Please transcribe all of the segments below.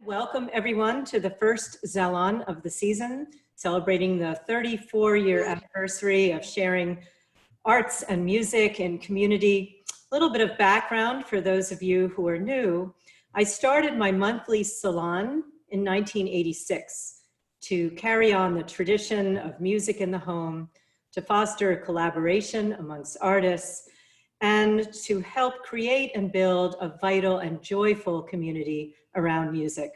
Welcome everyone to the first Zalon of the season, celebrating the 34-year anniversary of sharing arts and music and community. A little bit of background for those of you who are new. I started my monthly salon in 1986 to carry on the tradition of music in the home, to foster collaboration amongst artists, and to help create and build a vital and joyful community around music.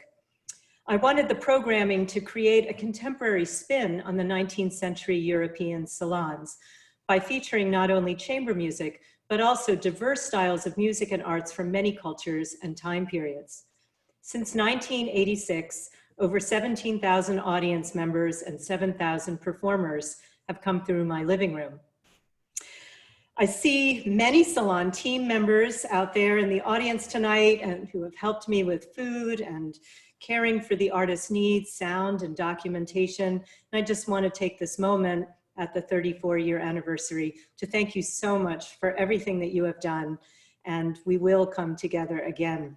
I wanted the programming to create a contemporary spin on the 19th century European salons by featuring not only chamber music, but also diverse styles of music and arts from many cultures and time periods. Since 1986, over 17,000 audience members and 7,000 performers have come through my living room. I see many salon team members out there in the audience tonight and who have helped me with food and caring for the artist's needs, sound and documentation. And I just want to take this moment at the 34-year anniversary to thank you so much for everything that you have done, and we will come together again.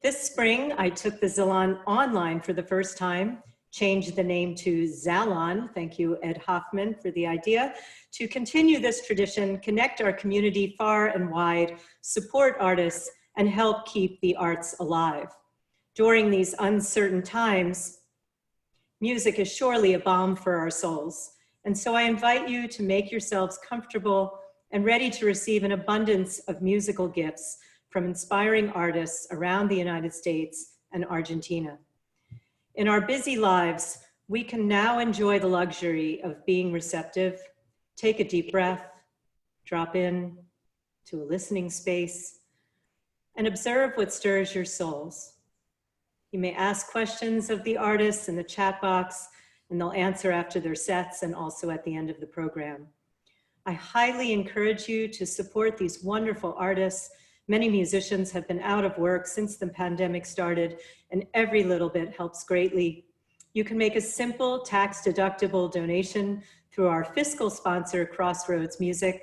This spring, I took the Zalon online for the first time, changed the name to Zalon, thank you Ed Hoffman for the idea, to continue this tradition, connect our community far and wide, support artists, and help keep the arts alive. During these uncertain times, music is surely a balm for our souls. And so I invite you to make yourselves comfortable and ready to receive an abundance of musical gifts from inspiring artists around the United States and Argentina. In our busy lives, we can now enjoy the luxury of being receptive, take a deep breath, drop in to a listening space, and observe what stirs your souls. You may ask questions of the artists in the chat box, and they'll answer after their sets and also at the end of the program. I highly encourage you to support these wonderful artists. Many musicians have been out of work since the pandemic started, and every little bit helps greatly. You can make a simple tax-deductible donation through our fiscal sponsor, Crossroads Music.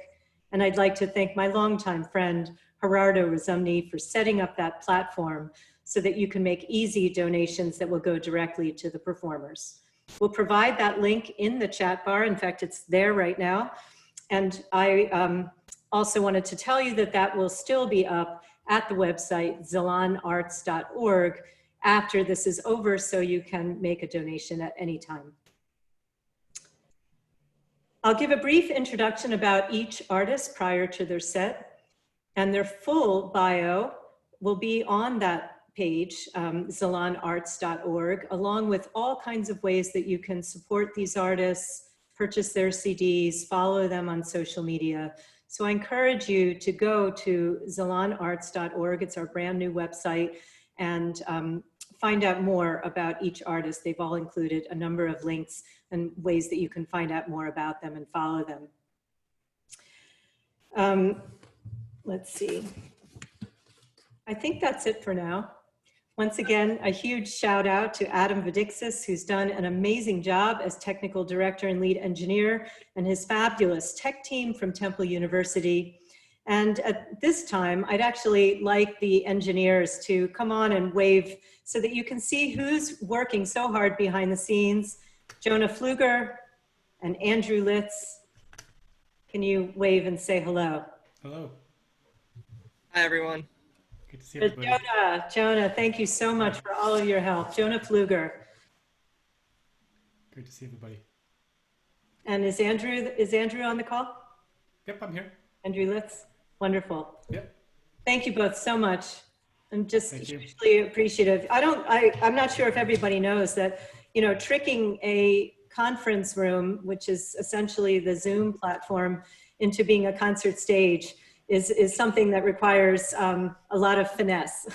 And I'd like to thank my longtime friend, Gerardo Rizumni, for setting up that platform so that you can make easy donations that will go directly to the performers. We'll provide that link in the chat bar. In fact, it's there right now. And I also wanted to tell you that that will still be up at the website, zalonarts.org, after this is over, so you can make a donation at any time. I'll give a brief introduction about each artist prior to their set, and their full bio will be on that page, zalonarts.org, along with all kinds of ways that you can support these artists, purchase their CDs, follow them on social media. So I encourage you to go to zalonarts.org. It's our brand new website, and find out more about each artist. They've all included a number of links and ways that you can find out more about them and follow them. Let's see. I think that's it for now. Once again, a huge shout out to Adam Vidiksis, who's done an amazing job as technical director and lead engineer, and his fabulous tech team from Temple University. And at this time, I'd actually like the engineers to come on and wave so that you can see who's working so hard behind the scenes. Jonah Pfluger and Andrew Litz. Can you wave and say hello? Hello. Hi, everyone. Good to see everybody. Jonah, thank you so much for all of your help. Jonah Pfluger. Great to see everybody. And is Andrew on the call? Yep, I'm here. Andrew Litz. Wonderful. Yep. Thank you both so much. I'm just hugely appreciative. I'm not sure if everybody knows that, you know, tricking a conference room, which is essentially the Zoom platform, into being a concert stage is something that requires a lot of finesse.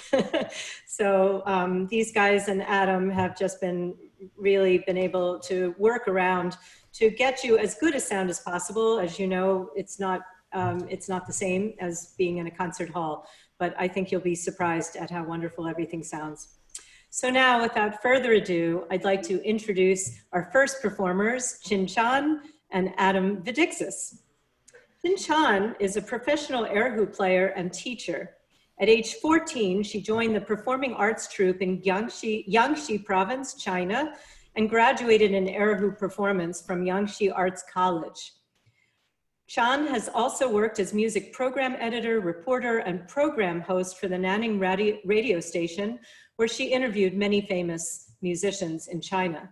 So these guys and Adam have just really been able to work around to get you as good a sound as possible. As you know, it's not the same as being in a concert hall, but I think you'll be surprised at how wonderful everything sounds. So now, without further ado, I'd like to introduce our first performers, Qin Qian and Adam Vidiksis. Qin Qian is a professional erhu player and teacher. At age 14, she joined the performing arts troupe in Jiangxi Province, China, and graduated in Erhu performance from Jiangxi Arts College. Chan has also worked as music program editor, reporter, and program host for the Nanning radio station, where she interviewed many famous musicians in China.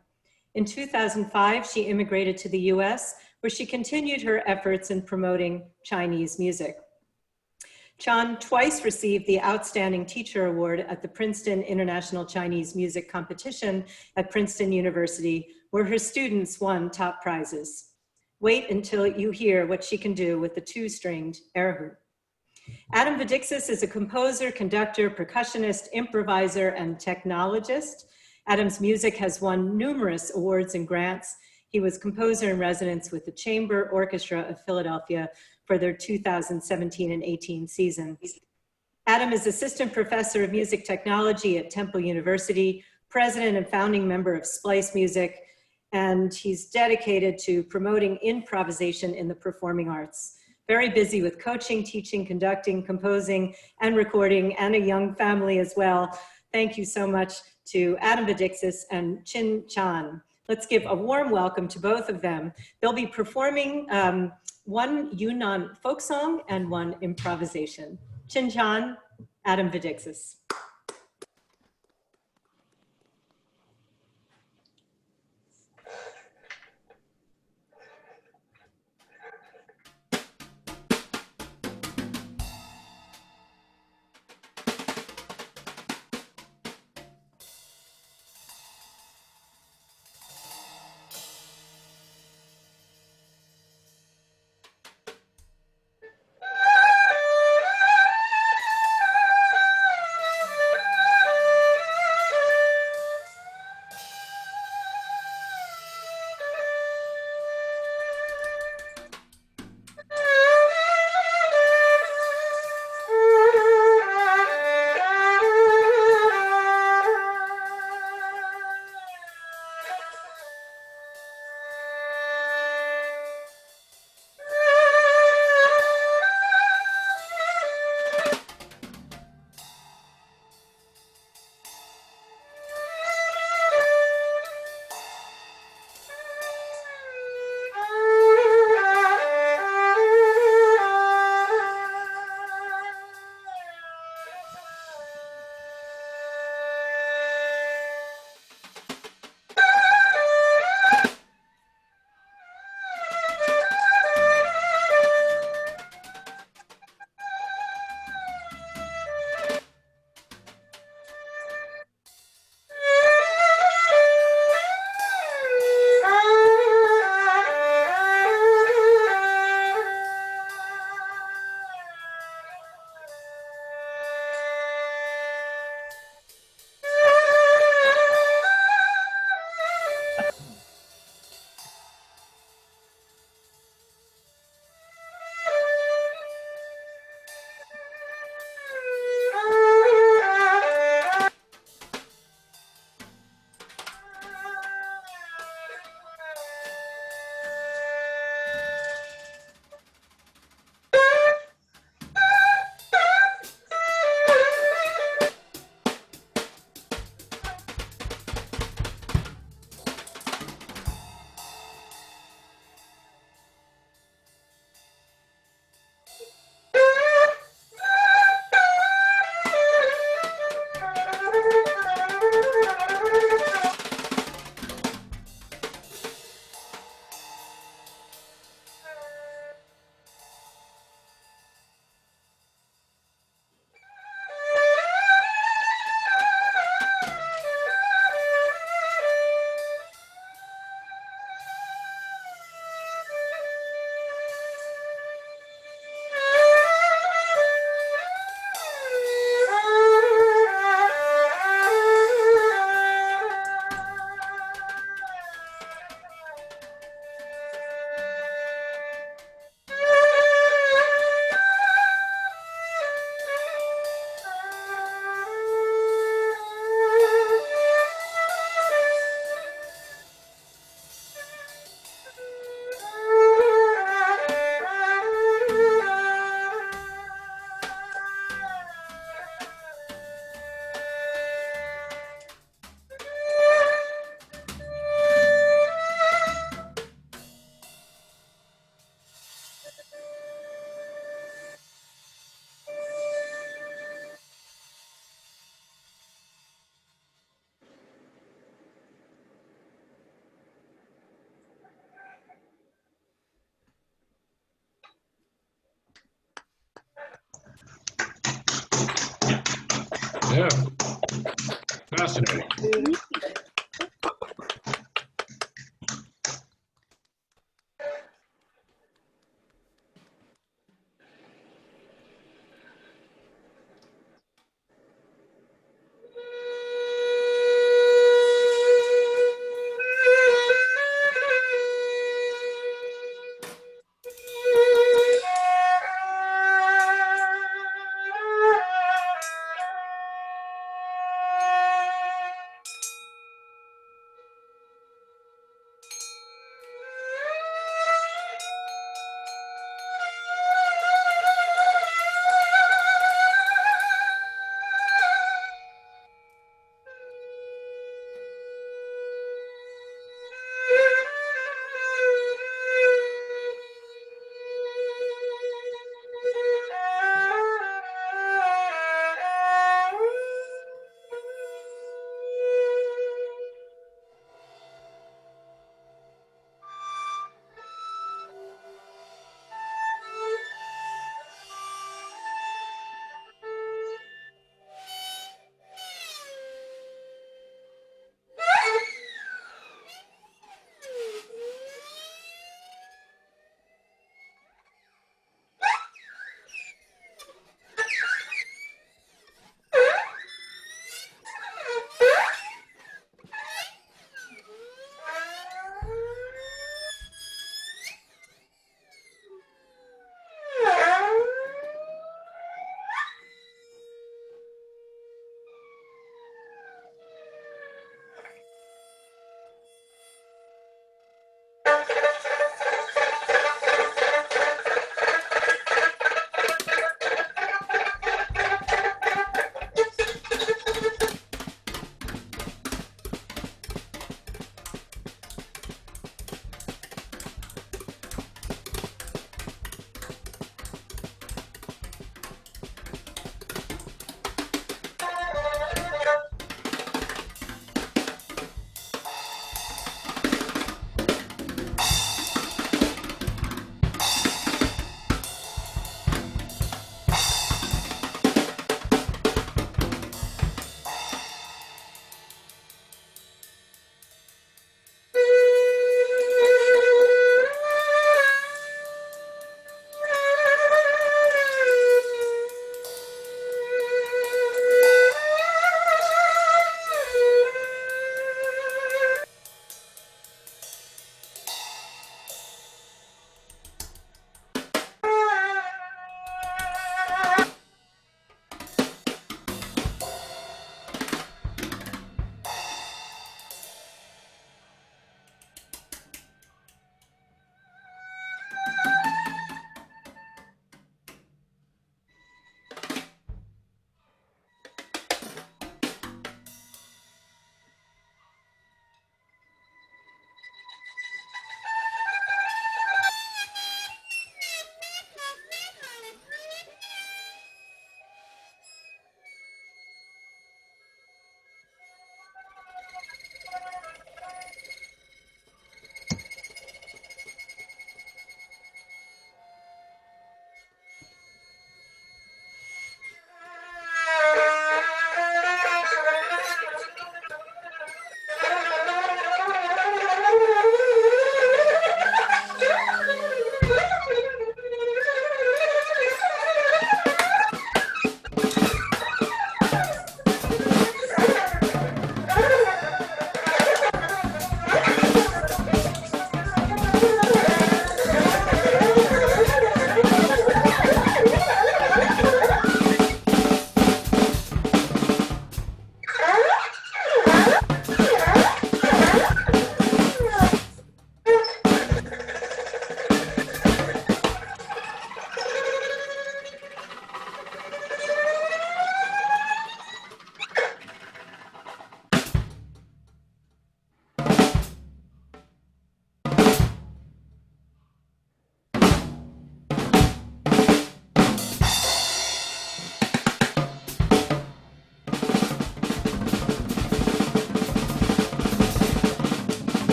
In 2005, she immigrated to the US, where she continued her efforts in promoting Chinese music. Chan twice received the Outstanding Teacher Award at the Princeton International Chinese Music Competition at Princeton University, where her students won top prizes. Wait until you hear what she can do with the two-stringed erhu. Adam Vidiksis is a composer, conductor, percussionist, improviser, and technologist. Adam's music has won numerous awards and grants. He was composer in residence with the Chamber Orchestra of Philadelphia for their 2017 and 18 season. Adam is assistant professor of music technology at Temple University, president and founding member of Splice Music, and he's dedicated to promoting improvisation in the performing arts. Very busy with coaching, teaching, conducting, composing, and recording, and a young family as well. Thank you so much to Adam Vidiksis and Qin Qian. Let's give a warm welcome to both of them. They'll be performing one Yunnan folk song and one improvisation. Qin Qian, Adam Vidiksis. Yeah. Fascinating.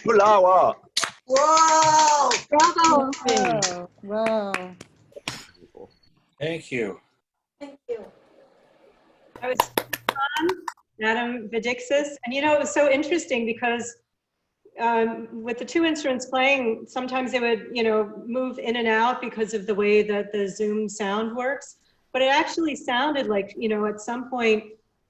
Pulawa. Whoa! Bravo. Wow. Wow. Thank you. Thank you. I was Adam Vidiksis, and you know, it was so interesting because with the two instruments playing, sometimes they would, you know, move in and out because of the way that the Zoom sound works. But it actually sounded like, you know, at some point,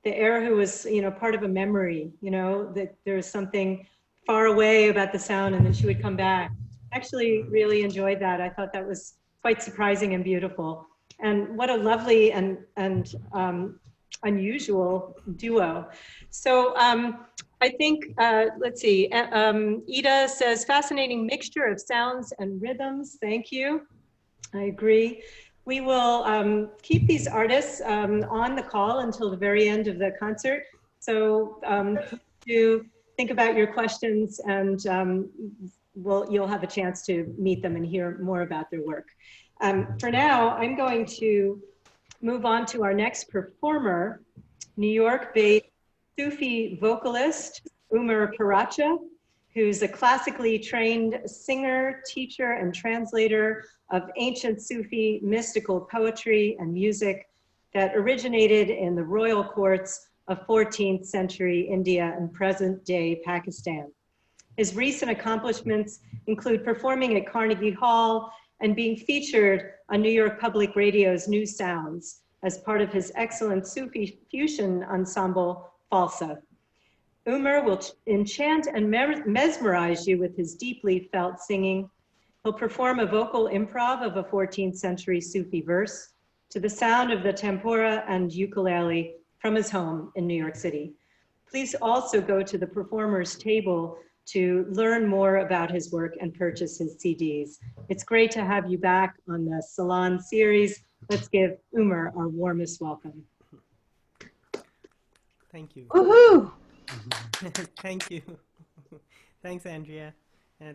the Erhu was, you know, part of a memory, you know, that there was something far away about the sound, and then she would come back. Actually really enjoyed that. I thought that was quite surprising and beautiful. And what a lovely and unusual duo. So I think, let's see, Ida says, fascinating mixture of sounds and rhythms. Thank you. I agree. We will keep these artists on the call until the very end of the concert. So do think about your questions, and you'll have a chance to meet them and hear more about their work. For now, I'm going to move on to our next performer, New York-based Sufi vocalist, Umer Piracha, who's a classically trained singer, teacher, and translator of ancient Sufi mystical poetry and music that originated in the royal courts of 14th century India and present-day Pakistan. His recent accomplishments include performing at Carnegie Hall and being featured on New York Public Radio's New Sounds as part of his excellent Sufi fusion ensemble, Falsa. Umer will enchant and mesmerize you with his deeply felt singing. He'll perform a vocal improv of a 14th century Sufi verse to the sound of the tanpura and ukulele from his home in New York City. Please also go to the performer's table to learn more about his work and purchase his CDs. It's great to have you back on the Zalon series. Let's give Umer our warmest welcome. Thank you. Woohoo! Thank you. Thanks, Andrea.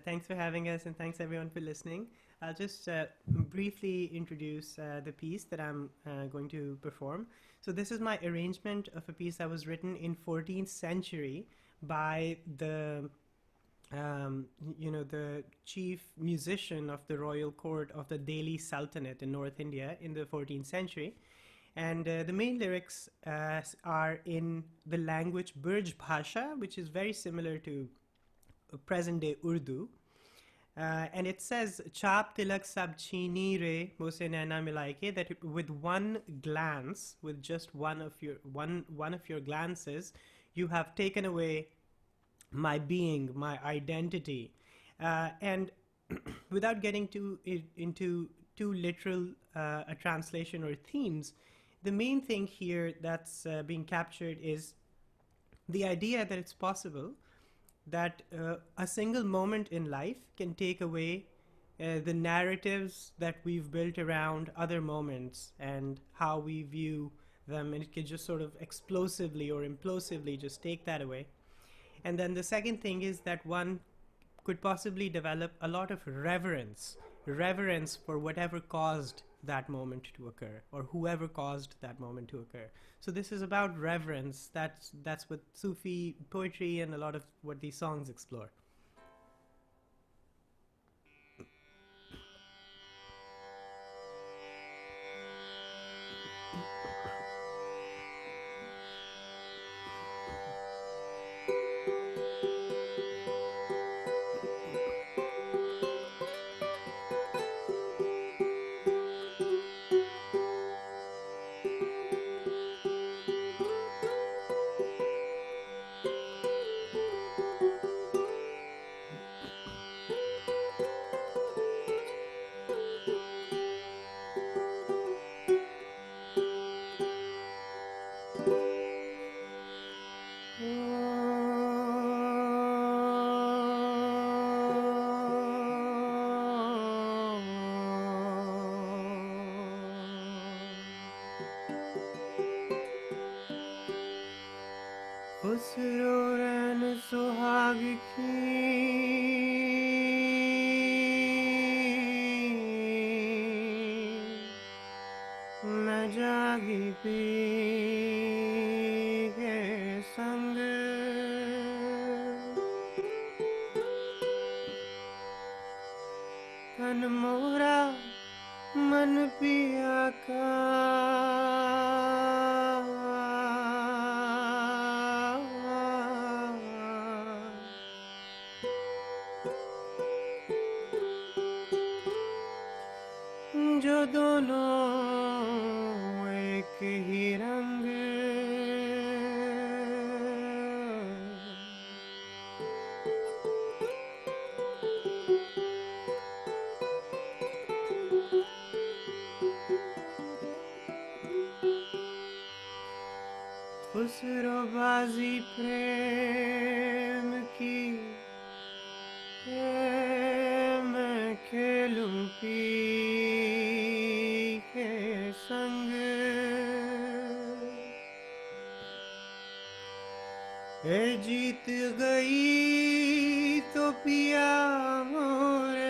Thanks for having us, and thanks everyone for listening. I'll just briefly introduce the piece that I'm going to perform. So this is my arrangement of a piece that was written in 14th century by the the chief musician of the royal court of the Delhi Sultanate in North India in the 14th century. And the main lyrics are in the language Burj Bhasha, which is very similar to present-day Urdu. And it says, Chap tilak sab chini re mose naina milaike, that with one glance, with just one of your glances, you have taken away my being, my identity. And without getting into too literal a translation or themes, the main thing here that's being captured is the idea that it's possible that a single moment in life can take away the narratives that we've built around other moments and how we view them, and it can just sort of explosively or implosively just take that away. And then the second thing is that one could possibly develop a lot of reverence for whatever caused that moment to occur, or whoever caused that moment to occur. So this is about reverence. That's what Sufi poetry and a lot of what these songs explore. दोनों एक ही रंग खुसरोबाजी प्रेम की मैं खेलूं P के संग ए जीत गई तो पिया मोरे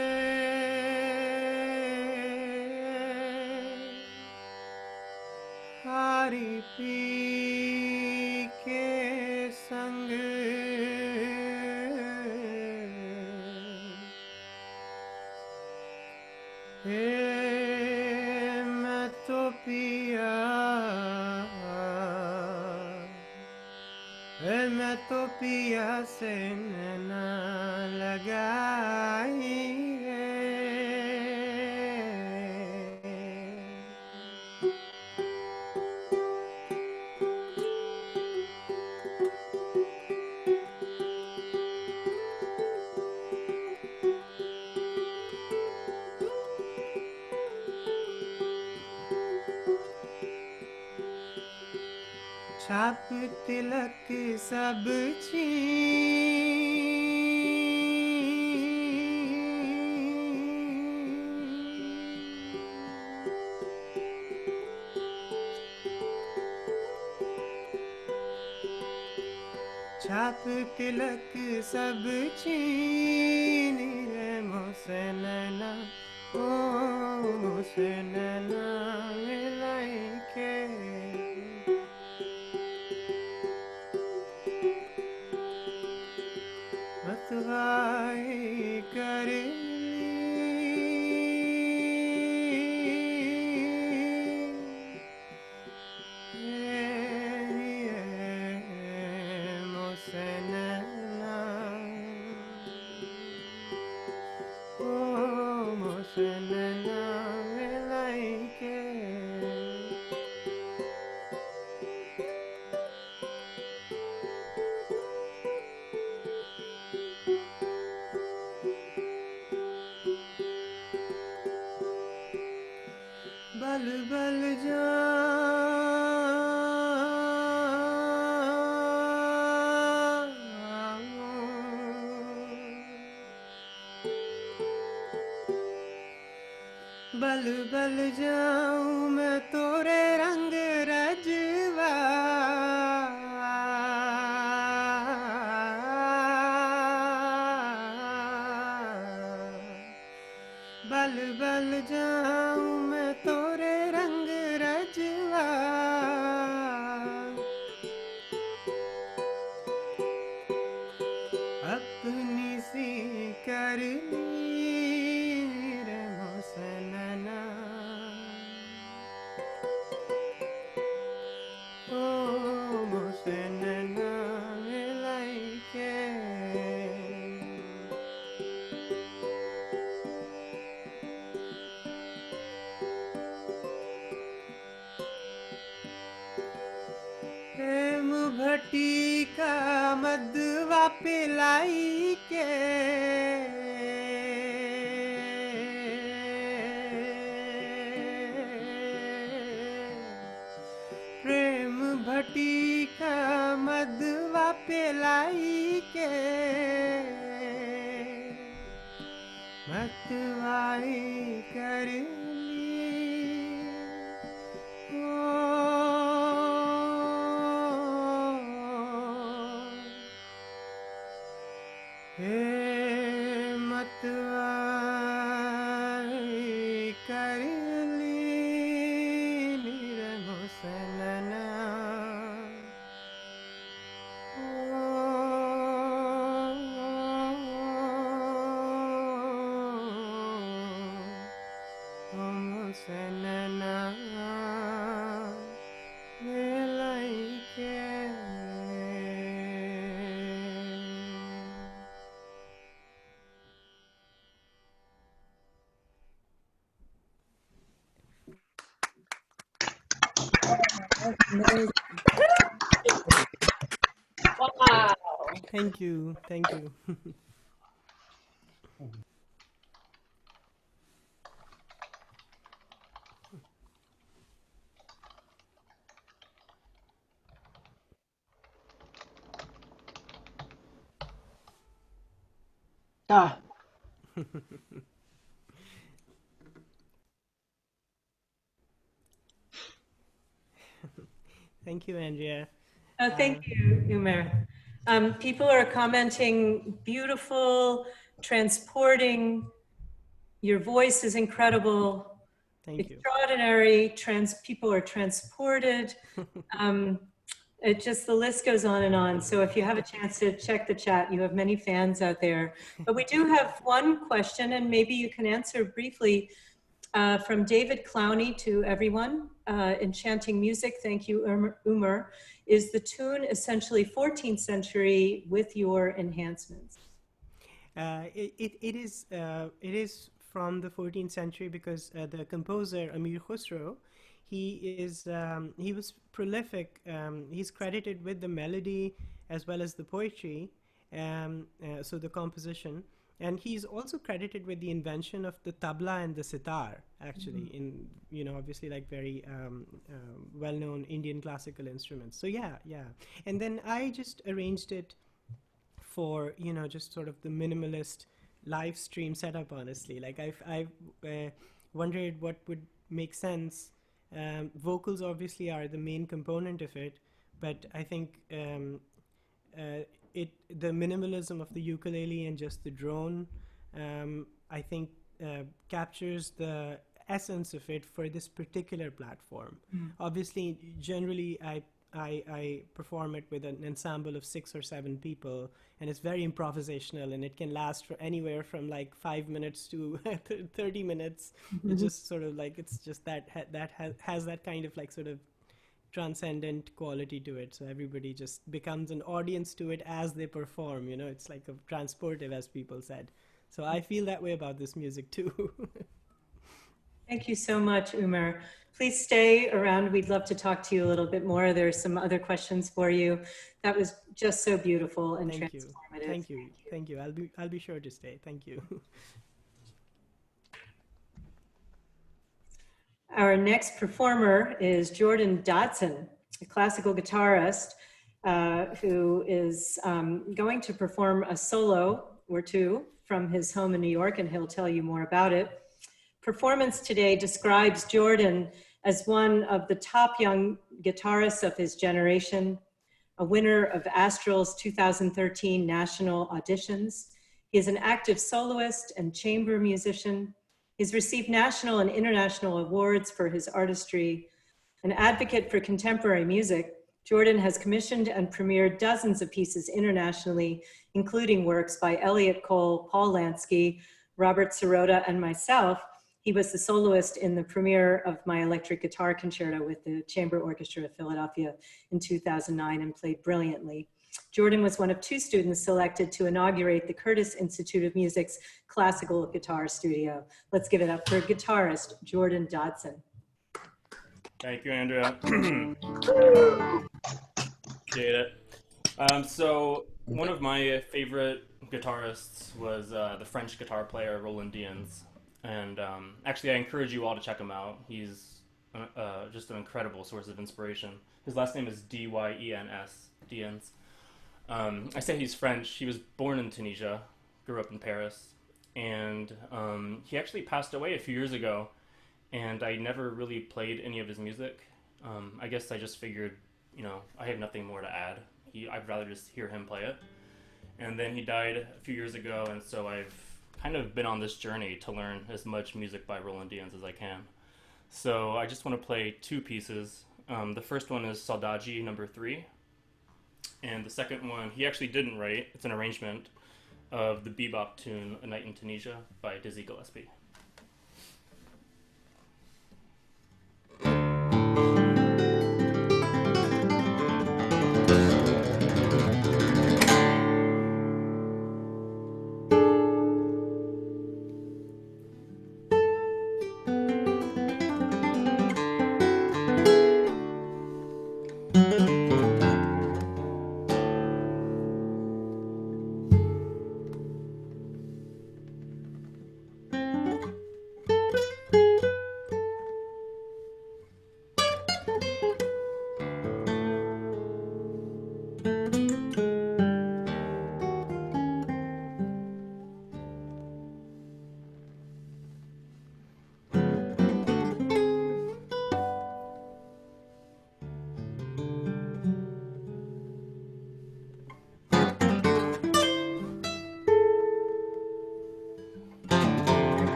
हारी पी के संग मैं तो पिया मैं तो पिया से नैना लगाई छाप तिलक सब छाप तिलक सब छीन रे मोसे नैना ओ मोसे नैना मिलाई के मतवाई कर बल बल बल बल जाऊं मैं तोरे रंग रजवा बल बल जाऊं मैं तोरे रंग रजवा अपनी सी कर रे मोसनना ओ मोसनना मिलाई के प्रेम भट्टी का मदवा पिलाई के प्रेम भट्टी का मदवा पिलाई के मतवाई कर Amazing. Wow. Thank you. Thank you. Ah. Thank you, Andrea. Thank you, Umer. People are commenting, beautiful, transporting. Your voice is incredible, Thank you. extraordinary. People are transported. It just, the list goes on and on. So if you have a chance to check the chat, you have many fans out there. But we do have one question, and maybe you can answer briefly, from David Clowney to everyone. Enchanting music, thank you, Umer. Is the tune essentially 14th century with your enhancements? It is from the 14th century because the composer Amir Khusro, he was prolific. He's credited with the melody as well as the poetry, so the composition, and he's also credited with the invention of the tabla and the sitar, actually, in obviously like very well-known Indian classical instruments. So yeah, and then I just arranged it for just sort of the minimalist live stream setup. Honestly, like I've wondered what would make sense. Vocals obviously are the main component of it, but I think the minimalism of the ukulele and just the drone, I think captures the essence of it for this particular platform. Obviously, generally I perform it with an ensemble of 6 or 7 people, and it's very improvisational, and it can last for anywhere from like 5 minutes to 30 minutes. It's just sort of like, it's just that has that kind of like sort of transcendent quality to it. So everybody just becomes an audience to it as they perform. It's like a transportive, as people said. So I feel that way about this music too. Thank you so much, Umer. Please stay around. We'd love to talk to you a little bit more. There's some other questions for you. That was just so beautiful and transformative. Thank you. I'll be sure to stay. Thank you. Our next performer is Jordan Dodson, a classical guitarist who is going to perform a solo or two from his home in New York, and he'll tell you more about it. Performance today describes Jordan as one of the top young guitarists of his generation, a winner of Astral's 2013 national auditions. He is an active soloist and chamber musician. He's received national and international awards for his artistry. An advocate for contemporary music, Jordan has commissioned and premiered dozens of pieces internationally, including works by Elliott Cole, Paul Lansky, Robert Sirota, and myself. He was the soloist in the premiere of my electric guitar concerto with the Chamber Orchestra of Philadelphia in 2009 and played brilliantly. Jordan was one of 2 students selected to inaugurate the Curtis Institute of Music's classical guitar studio. Let's give it up for guitarist Jordan Dodson. Thank you, Andrea. Appreciate it. So one of my favorite guitarists was the French guitar player Roland Diens. And actually, I encourage you all to check him out. He's just an incredible source of inspiration. His last name is Dyens, Diens. I say he's French. He was born in Tunisia, grew up in Paris, and he actually passed away a few years ago, and I never really played any of his music. I guess I just figured, I have nothing more to add. I'd rather just hear him play it. And then he died a few years ago, and so I've kind of been on this journey to learn as much music by Roland Diens as I can. So I just want to play 2 pieces. The first one is Saudade number 3. And the second one, he actually didn't write. It's an arrangement of the bebop tune A Night in Tunisia by Dizzy Gillespie.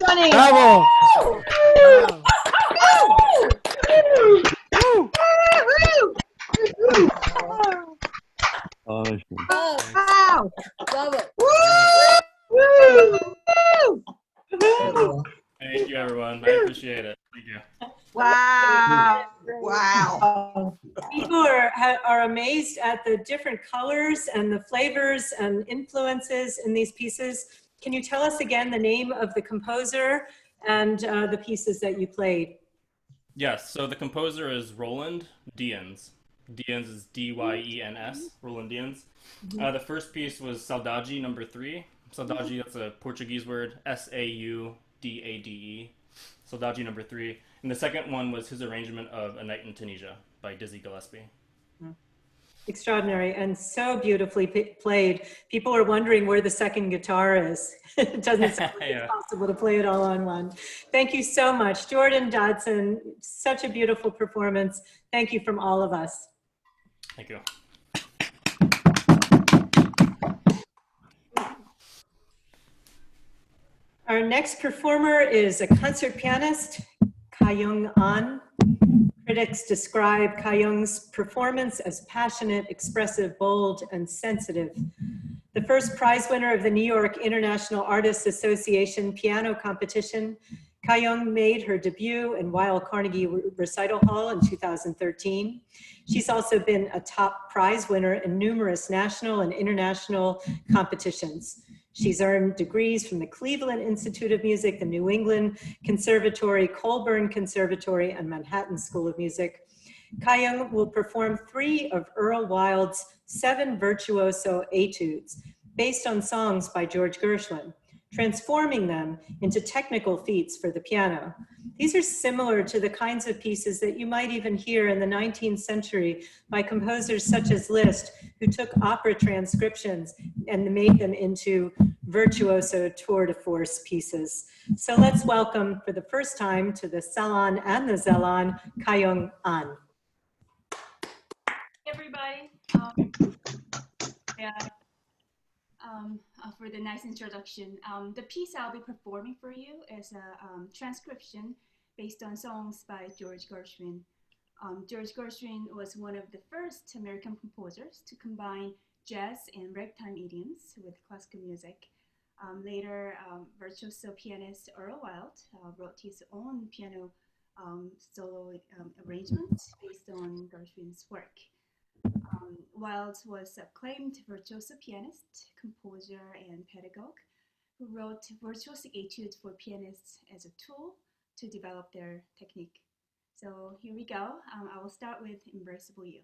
funny. Bravo! Wow. Love it. Thank you, everyone. I appreciate it. Thank you. Wow. Wow. People are amazed at the different colors and the flavors and influences in these pieces. Can you tell us again the name of the composer and the pieces that you played? Yes, so the composer is Roland Diens. Diens is D-Y-E-N-S, Roland Diens. The first piece was Saudade number 3. Saudade, that's a Portuguese word, S-A-U-D-A-D-E. Saudade number 3. And the second one was his arrangement of A Night in Tunisia by Dizzy Gillespie. Extraordinary and so beautifully played. People are wondering where the second guitar is. It doesn't sound like it's possible to play it all on one. Thank you so much. Jordan, Dodson, such a beautiful performance. Thank you from all of us. Thank you. Our next performer is a concert pianist, Kayoung An. Critics describe Kayoung's performance as passionate, expressive, bold, and sensitive. The first prize winner of the New York International Artists Association piano competition, Kayoung made her debut in Weill Carnegie Recital Hall in 2013. She's also been a top prize winner in numerous national and international competitions. She's earned degrees from the Cleveland Institute of Music, the New England Conservatory, Colburn Conservatory, and Manhattan School of Music. Kayoung will perform 3 of Earl Wild's 7 Virtuoso Etudes, based on songs by George Gershwin, transforming them into technical feats for the piano. These are similar to the kinds of pieces that you might even hear in the 19th century by composers such as Liszt, who took opera transcriptions and made them into virtuoso tour de force pieces. So let's welcome for the first time to the Salon and the Zalon, Kayoung An. Everybody, for the nice introduction. The piece I'll be performing for you is a transcription based on songs by George Gershwin. George Gershwin was one of the first American composers to combine jazz and ragtime idioms with classical music. Later, virtuoso pianist Earl Wild wrote his own piano solo arrangement based on Gershwin's work. Wild was acclaimed virtuoso pianist, composer, and pedagogue who wrote virtuoso etudes for pianists as a tool to develop their technique. So here we go. I will start with Embraceable You.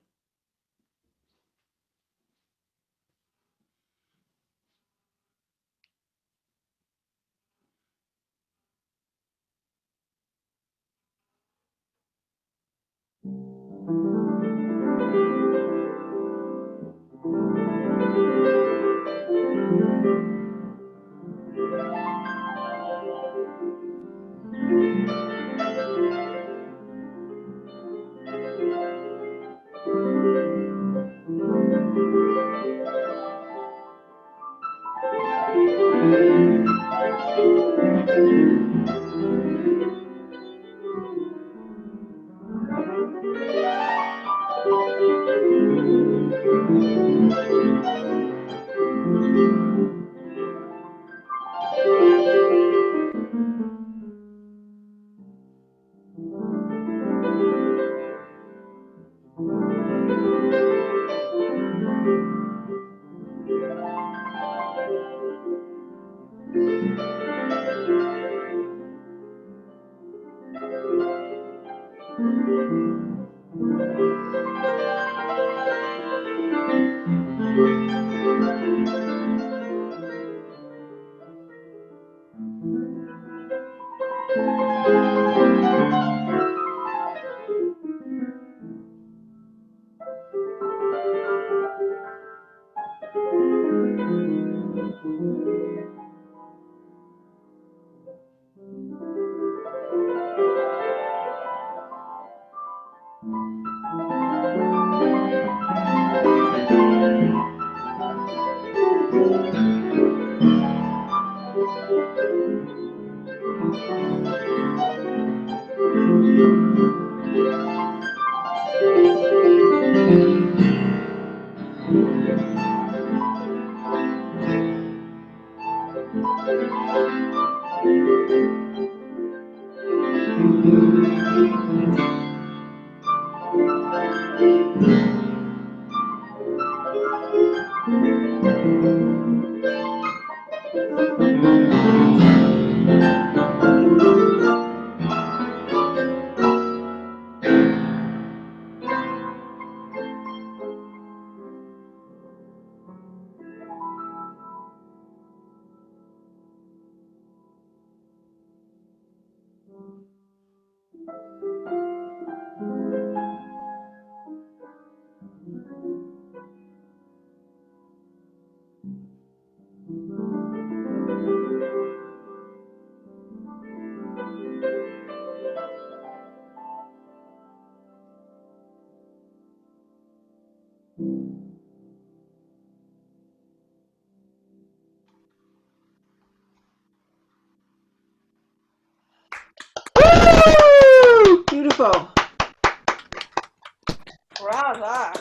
Woo! Beautiful. Brava.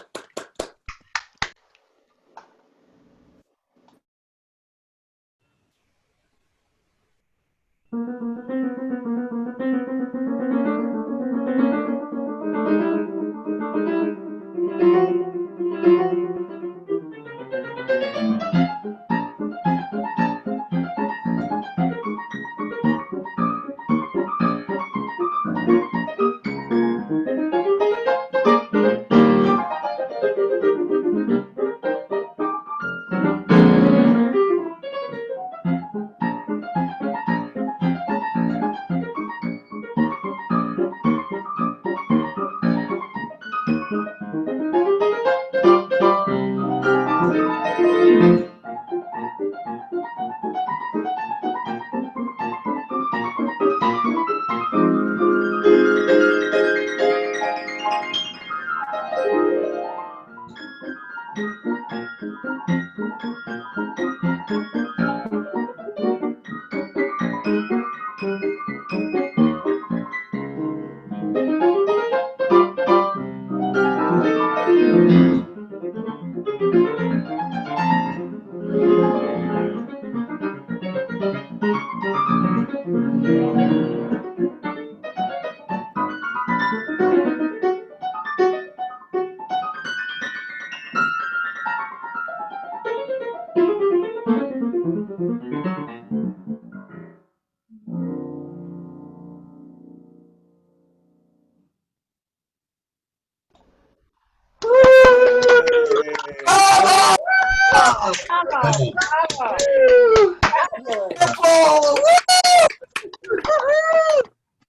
Bravo.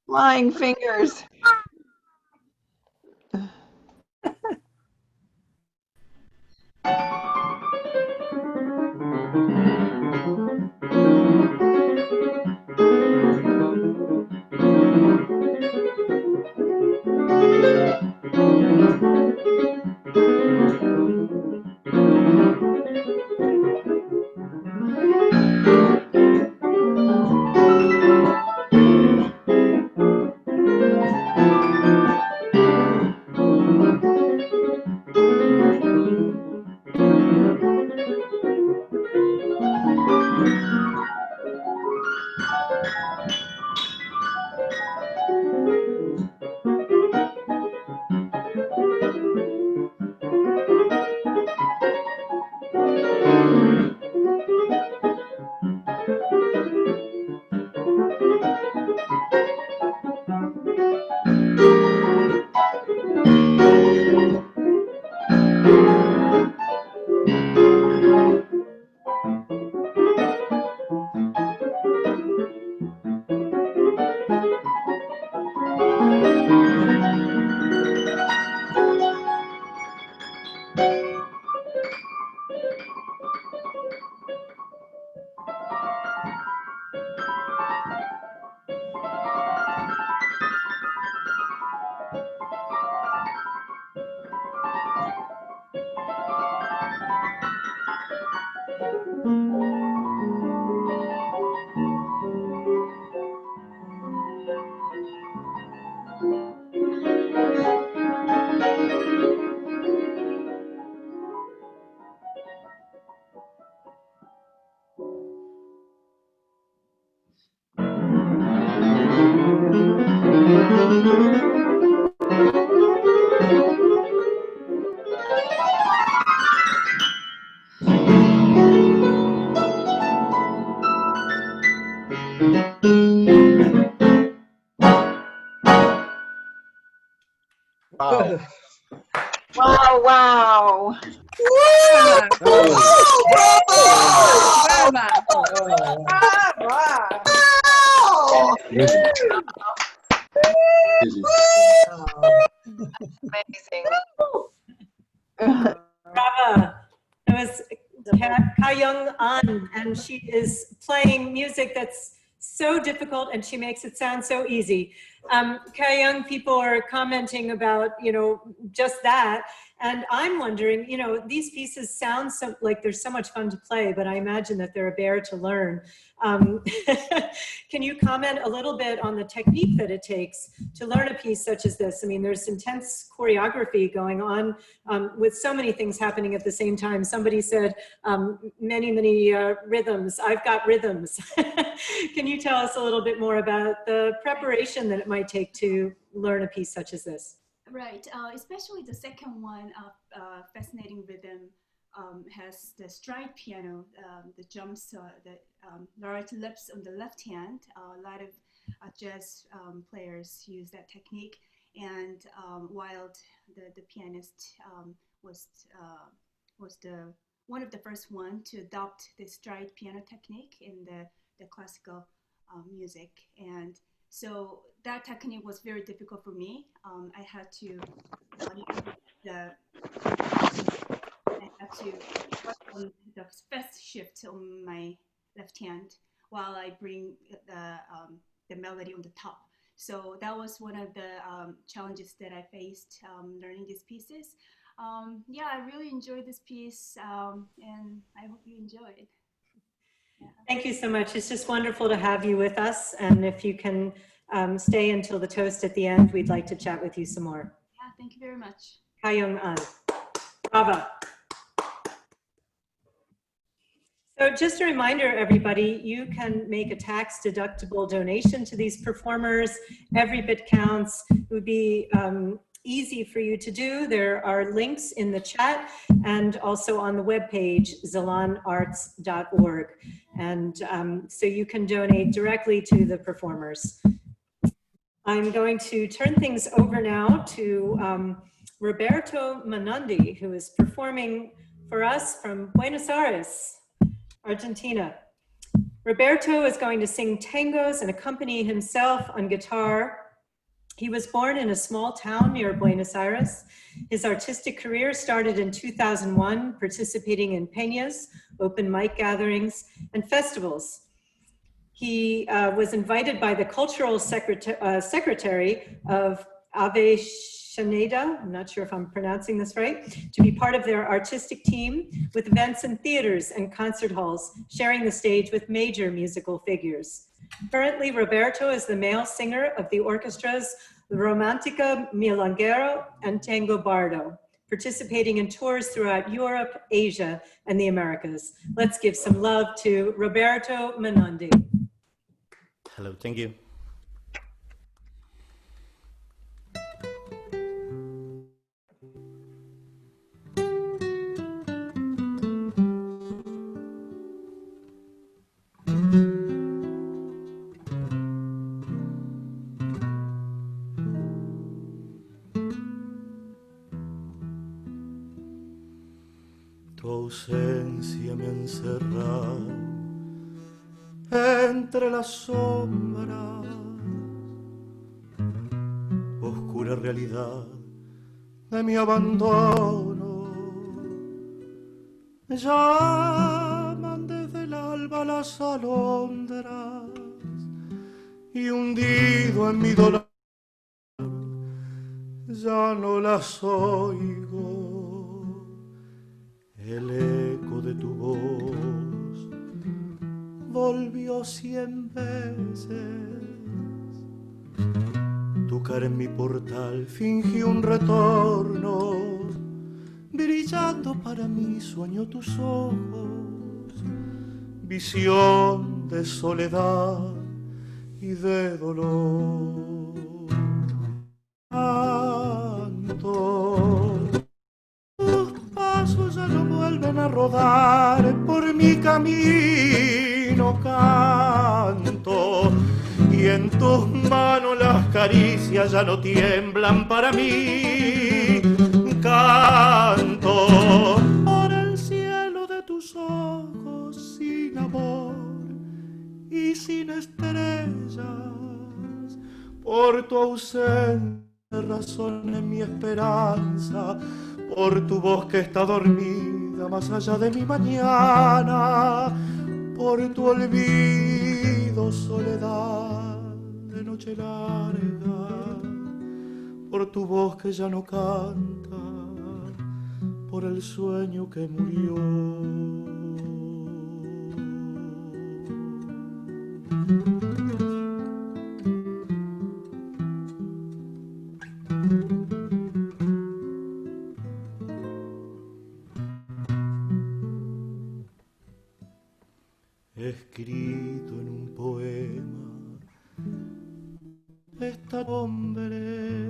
Flying fingers. Wow. Wow, wow. Amazing. Brava. It was Kayoung An, and she is playing music that's so difficult, and she makes it sound so easy. Kayoung, people are commenting about, just that. And I'm wondering, these pieces sound so like they're so much fun to play, but I imagine that they're a bear to learn. Can you comment a little bit on the technique that it takes to learn a piece such as this? I mean, there's intense choreography going on with so many things happening at the same time. Somebody said many rhythms. I've got rhythms. Can you tell us a little bit more about the preparation that it might take to learn a piece such as this? Right, especially the second one of Fascinatin Rhythm has the stride piano, the jumps, the large lips on the left hand. A lot of jazz players use that technique, and Wild, the pianist, was one of the first one to adopt the stride piano technique in the classical music. And so that technique was very difficult for me. I had to work on the fast shift on my left hand while I bring the melody on the top. So that was one of the challenges that I faced learning these pieces. Yeah, I really enjoyed this piece, and I hope you enjoy it. Yeah. Thank you so much. It's just wonderful to have you with us. And if you can stay until the toast at the end, we'd like to chat with you some more. Yeah, thank you very much. Kayoung An. Brava. So just a reminder, everybody, you can make a tax-deductible donation to these performers. Every bit counts. It would be easy for you to do. There are links in the chat and also on the webpage, zalonarts.org. And so you can donate directly to the performers. I'm going to turn things over now to Roberto Minondi, who is performing for us from Buenos Aires, Argentina. Roberto is going to sing tangos and accompany himself on guitar. He was born in a small town near Buenos Aires. His artistic career started in 2001, participating in peñas, open mic gatherings, and festivals. He was invited by the cultural secretary of Avellaneda, I'm not sure if I'm pronouncing this right, to be part of their artistic team with events in theaters and concert halls, sharing the stage with major musical figures. Currently, Roberto is the male singer of the orchestras Romantica Milonguero and Tango Bardo, participating in tours throughout Europe, Asia, and the Americas. Let's give some love to Roberto Minondi. Hello, thank you. Tu ausencia me ha encerrado entre las sombras, oscura realidad de mi abandono. Me llaman desde el alba las alondras y hundido en mi dolor ya no las oigo. El eco de tu voz volvió 100 veces. Tu cara en mi portal fingió un retorno. Brillando para mí sueño tus ojos. Visión de soledad y de dolor. rodar por mi camino canto, y en tus manos las caricias ya no tiemblan para mí. Canto por el cielo de tus ojos sin amor y sin estrellas, por tu ausencia razón en mi esperanza, por tu voz que está dormida más allá de mi mañana, por tu olvido, soledad de noche larga, por tu voz que ya no canta, por el sueño que murió. Escrito en un poema está hombre,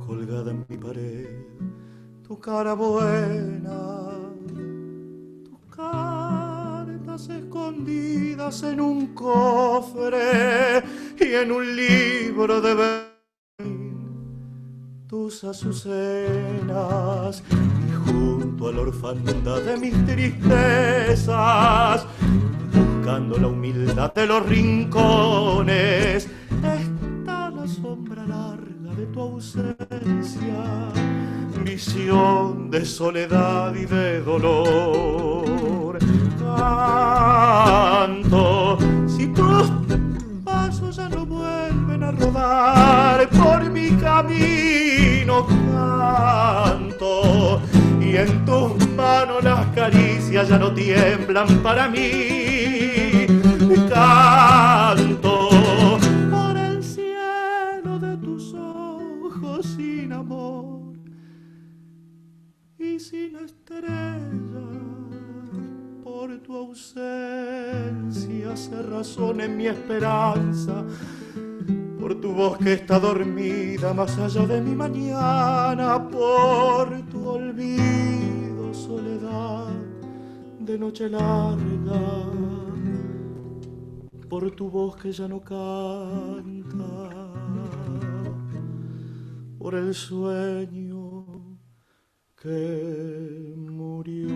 colgada en mi pared, tu cara buena, tus cartas escondidas en un cofre y en un libro de tus azucenas, y junto a la orfandad de mis tristezas, buscando la humildad de los rincones, está la sombra larga de tu ausencia, visión de soledad y de dolor. Canto, si tus pasos ya no vuelven a rodar por mi camino, canto, y en tus manos las caricias ya no tiemblan para mí. Canto por el cielo de tus ojos sin amor y sin estrellas, por tu ausencia se razona en mi esperanza, por tu voz que está dormida más allá de mi mañana, por tu olvido, soledad de noche larga, por tu voz que ya no canta, por el sueño que murió.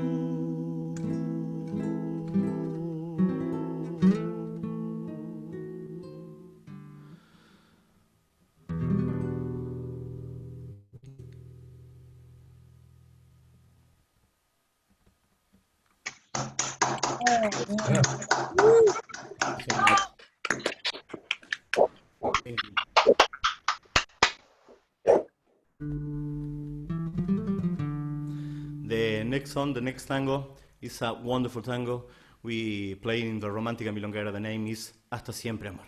The next song, the next tango, is a wonderful tango. We play in the Romántica Milonguera. The name is Hasta Siempre Amor.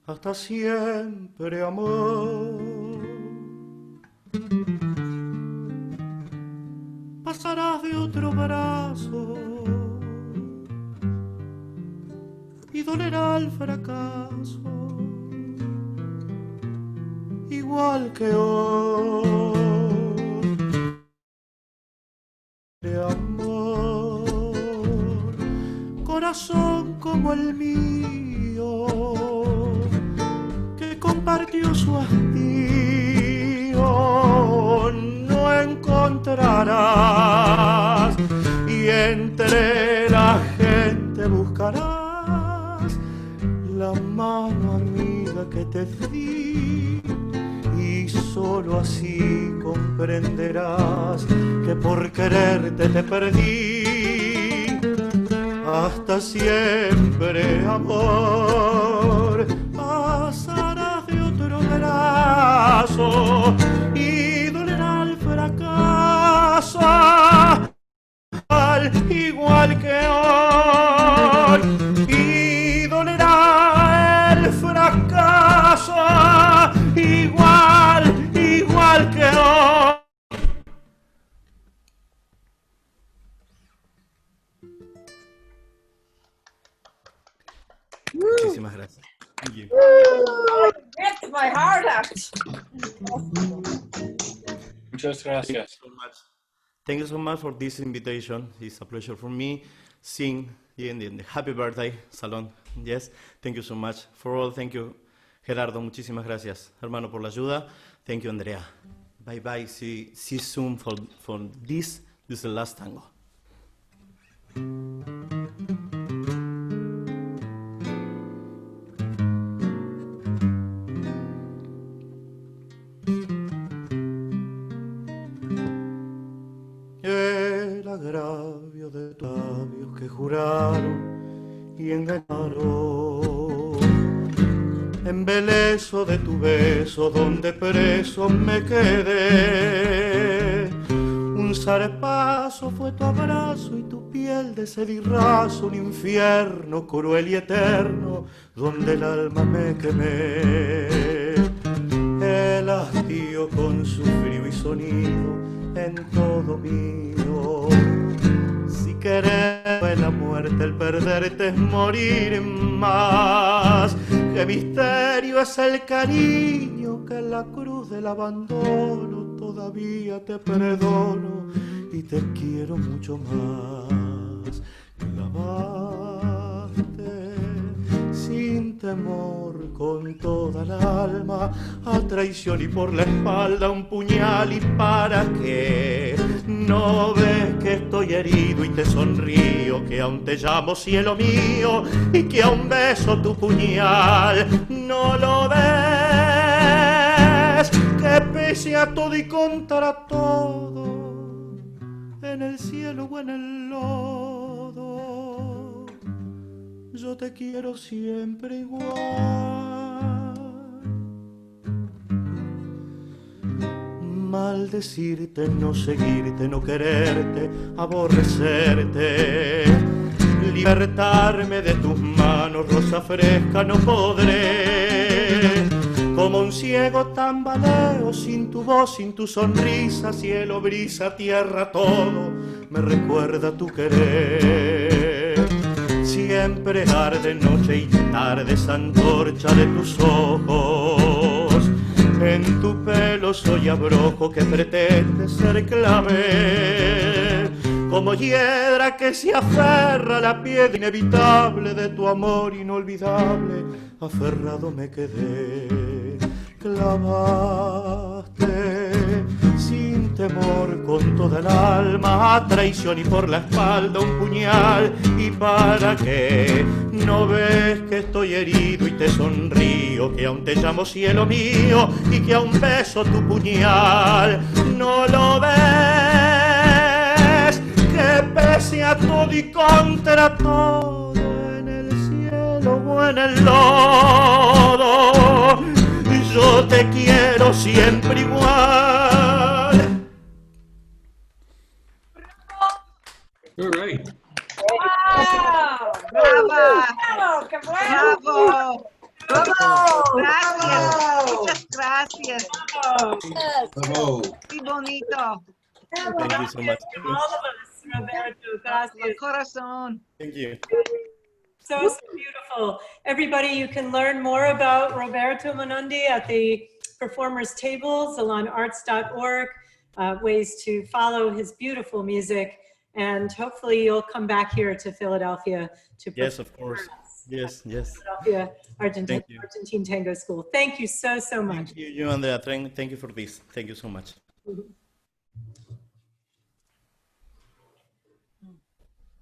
Hasta siempre, amor. Pasarás de otro brazo y dolerá el fracaso, igual que hoy. De amor, corazón como el mío, compartió su hastío, no encontrarás, y entre la gente buscarás la mano amiga que te di, y solo así comprenderás que por quererte te perdí. Hasta siempre, amor, pasarás de otro brazo y dolerá el fracaso, igual que hoy, y dolerá el fracaso, igual que hoy. Thank you. Ooh, it ripped my heart out. Muchas Thank you gracias. so much. Thank you so much for this invitation. It's a pleasure for me sing in the happy birthday Zalon. Yes, thank you so much for all. Thank you, Gerardo. Muchísimas gracias, hermano, por la ayuda. Thank you, Andrea. Bye bye. See you soon for this. This is the last tango. El agravio de tus labios que juraron y engañaron, embeleso de tu beso donde preso me quedé. Un zarpazo fue tu abrazo y tu piel de cedirrazo, un infierno cruel y eterno donde el alma me quemé. El hastío con su frío y sonido en todo mío. Si querés la muerte, el perderte es morir más. Qué misterio es el cariño que en la cruz del abandono todavía te perdono y te quiero mucho más. Clavaste sin temor con toda el alma a traición y por la espalda un puñal. ¿Y para qué? ¿No ves que estoy herido y te sonrío? Que aún te llamo cielo mío y que aún beso tu puñal. ¿No lo ves? Que pese a todo y contra todo, en el cielo o en el lodo, yo te quiero siempre igual. Maldecirte, no seguirte, no quererte, aborrecerte, libertarme de tus manos, rosa fresca, no podré. Como un ciego tambaleo, sin tu voz, sin tu sonrisa, cielo, brisa, tierra, todo me recuerda tu querer. Siempre arde noche y tarde esa antorcha de tus ojos. En tu pelo soy abrojo que pretende ser clave. Como hiedra que se aferra a la piedra inevitable de tu amor inolvidable, aferrado me quedé. Clavaste sin temor con toda el alma a traición y por la espalda un puñal. ¿Y para qué? ¿No ves que estoy herido y te sonrío? Que aún te llamo cielo mío y que aún beso tu puñal. ¿No lo ves? Que pese a todo y contra todo, en el cielo o en el lodo, yo te quiero siempre igual. All right. ¡Wow! ¡Bravo! ¡Qué bueno! ¡Bravo! ¡Bravo! Gracias. Muchas gracias. Bravo. ¡Qué bonito! Thank you so much. All of us, Roberto, gracias. Corazón. Thank you. So beautiful. Everybody, you can learn more about Roberto Minondi at the performers table, zalonarts.org, ways to follow his beautiful music, and hopefully you'll come back here to Philadelphia to Yes, of course. Yes, yes. Philadelphia Argentine Tango School. Thank you so much. Thank you, Andrea. Thank you for this. Thank you so much.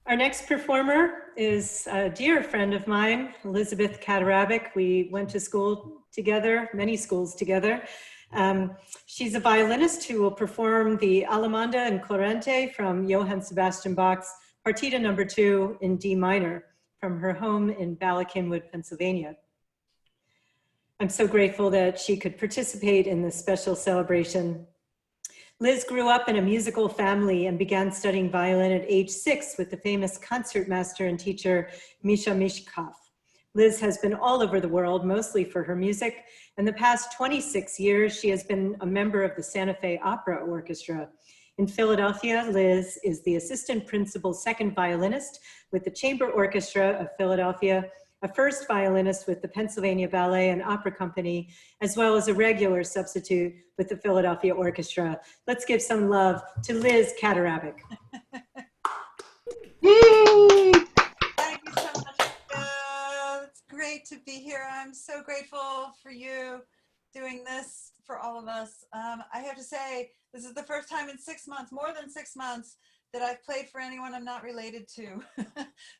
Our next performer is a dear friend of mine, Elizabeth Kaderabek. We went to school together, many schools together. She's a violinist who will perform the Allemanda and Corrente from Johann Sebastian Bach's Partita No. 2 in D minor from her home in Bala-Cynwyd, Pennsylvania. I'm so grateful that she could participate in this special celebration. Liz grew up in a musical family and began studying violin at age 6 with the famous concertmaster and teacher Misha Mishkov. Liz has been all over the world, mostly for her music. In the past 26 years, she has been a member of the Santa Fe Opera Orchestra. In Philadelphia, Liz is the assistant principal second violinist with the Chamber Orchestra of Philadelphia, a first violinist with the Pennsylvania Ballet and Opera Company, as well as a regular substitute with the Philadelphia Orchestra. Let's give some love to Liz Kaderabek. Thank you so much. It's great to be here. I'm so grateful for you doing this for all of us. I have to say, this is the first time in 6 months, more than 6 months, that I've played for anyone I'm not related to.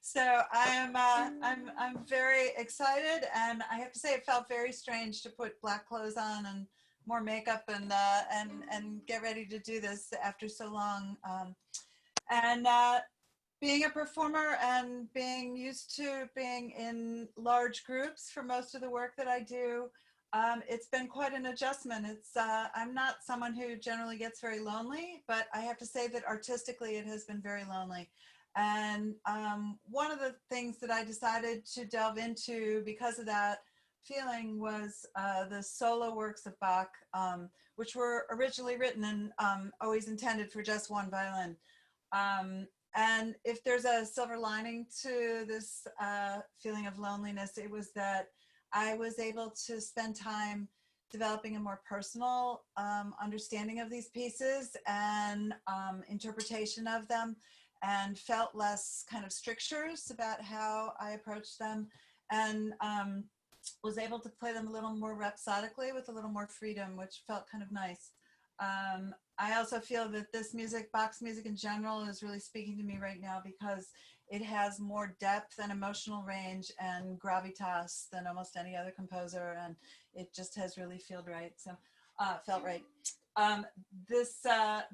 So I'm very excited, and I have to say it felt very strange to put black clothes on and more makeup and get ready to do this after so long. Being a performer and being used to being in large groups for most of the work that I do, it's been quite an adjustment. I'm not someone who generally gets very lonely, but I have to say that artistically it has been very lonely. And one of the things that I decided to delve into because of that feeling was the solo works of Bach, which were originally written and always intended for just one violin. And if there's a silver lining to this feeling of loneliness, it was that I was able to spend time developing a more personal understanding of these pieces and interpretation of them, and felt less kind of strictures about how I approached them, and was able to play them a little more rhapsodically with a little more freedom, which felt kind of nice. I also feel that this music, Bach's music in general, is really speaking to me right now because it has more depth and emotional range and gravitas than almost any other composer, and it just has really felt right.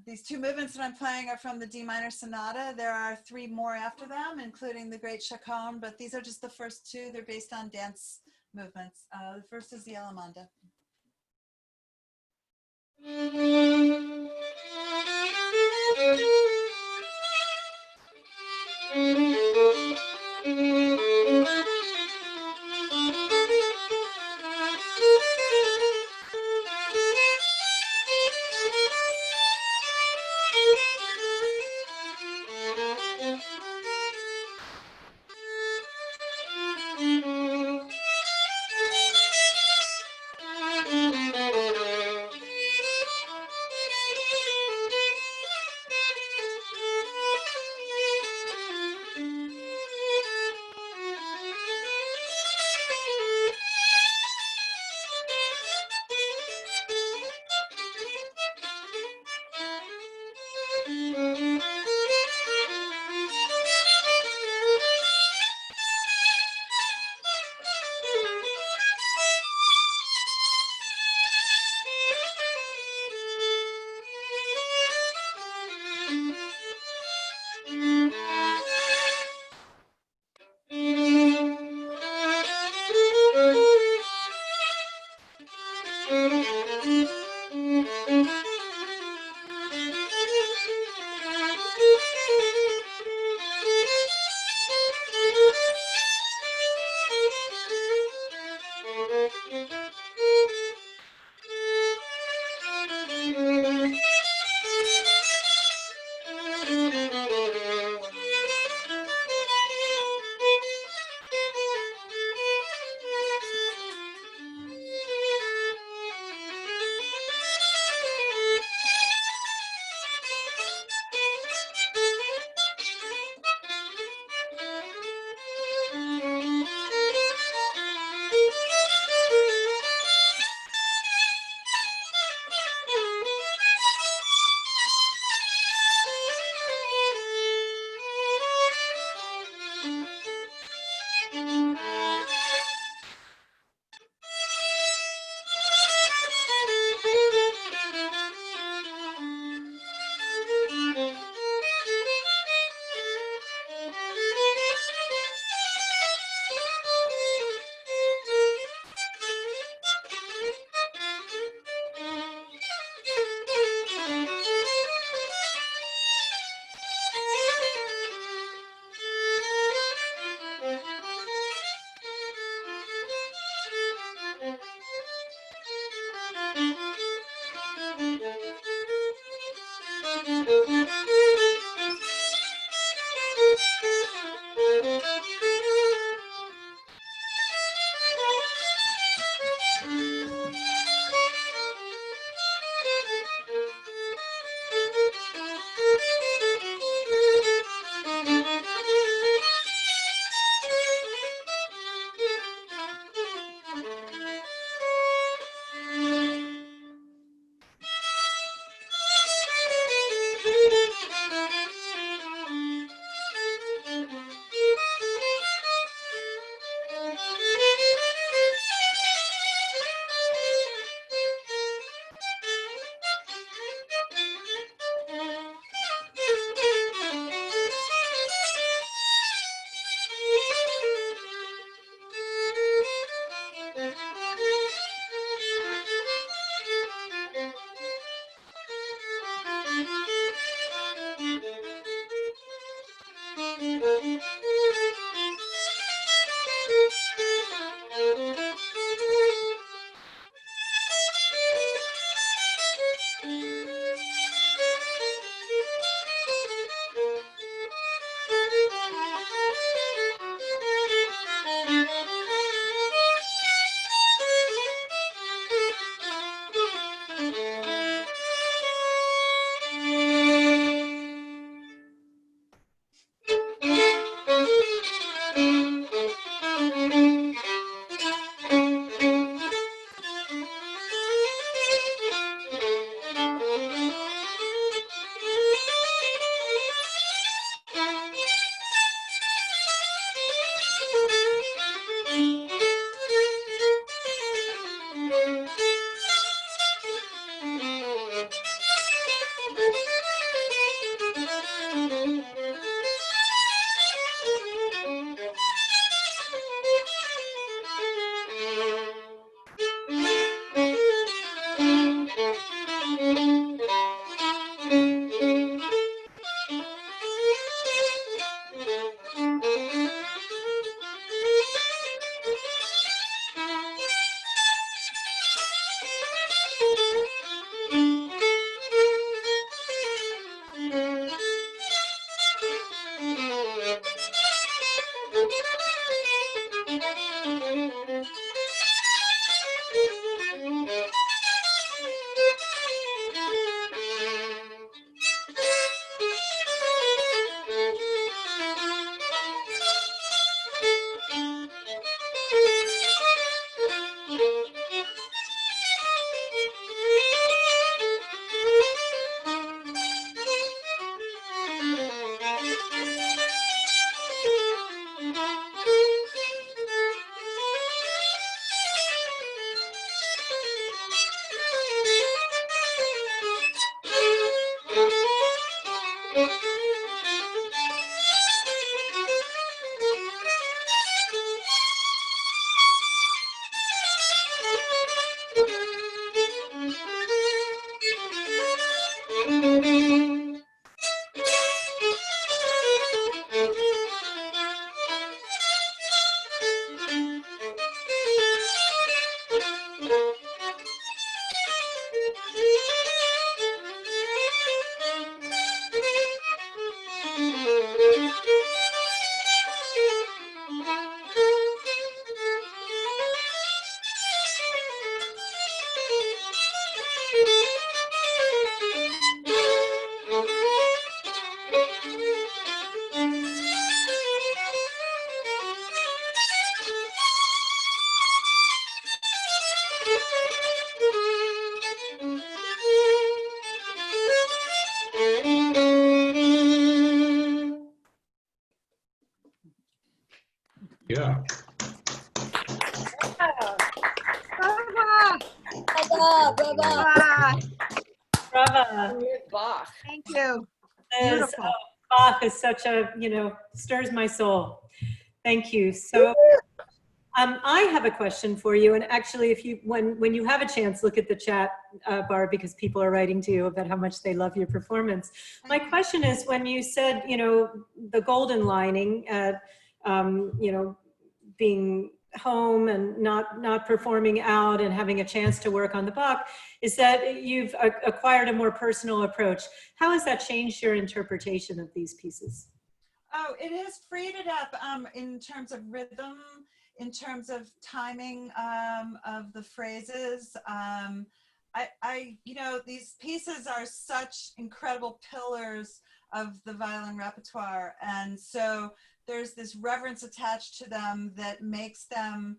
These two movements that I'm playing are from the D minor sonata. There are 3 more after them, including the great chaconne, but these are just the first 2. They're based on dance movements. The first is the Allemanda. Yeah. Brava. Bach. Thank you. Liz, Beautiful. Bach is such a, stirs my soul. Thank you. So I have a question for you. And actually, if you, when you have a chance, look at the chat bar, because people are writing to you about how much they love your performance. My question is, when you said, the golden lining at, being home and not performing out and having a chance to work on the Bach, is that you've acquired a more personal approach. How has that changed your interpretation of these pieces? Oh, it has freed it up in terms of rhythm, in terms of timing of the phrases. These pieces are such incredible pillars of the violin repertoire. And so there's this reverence attached to them that makes them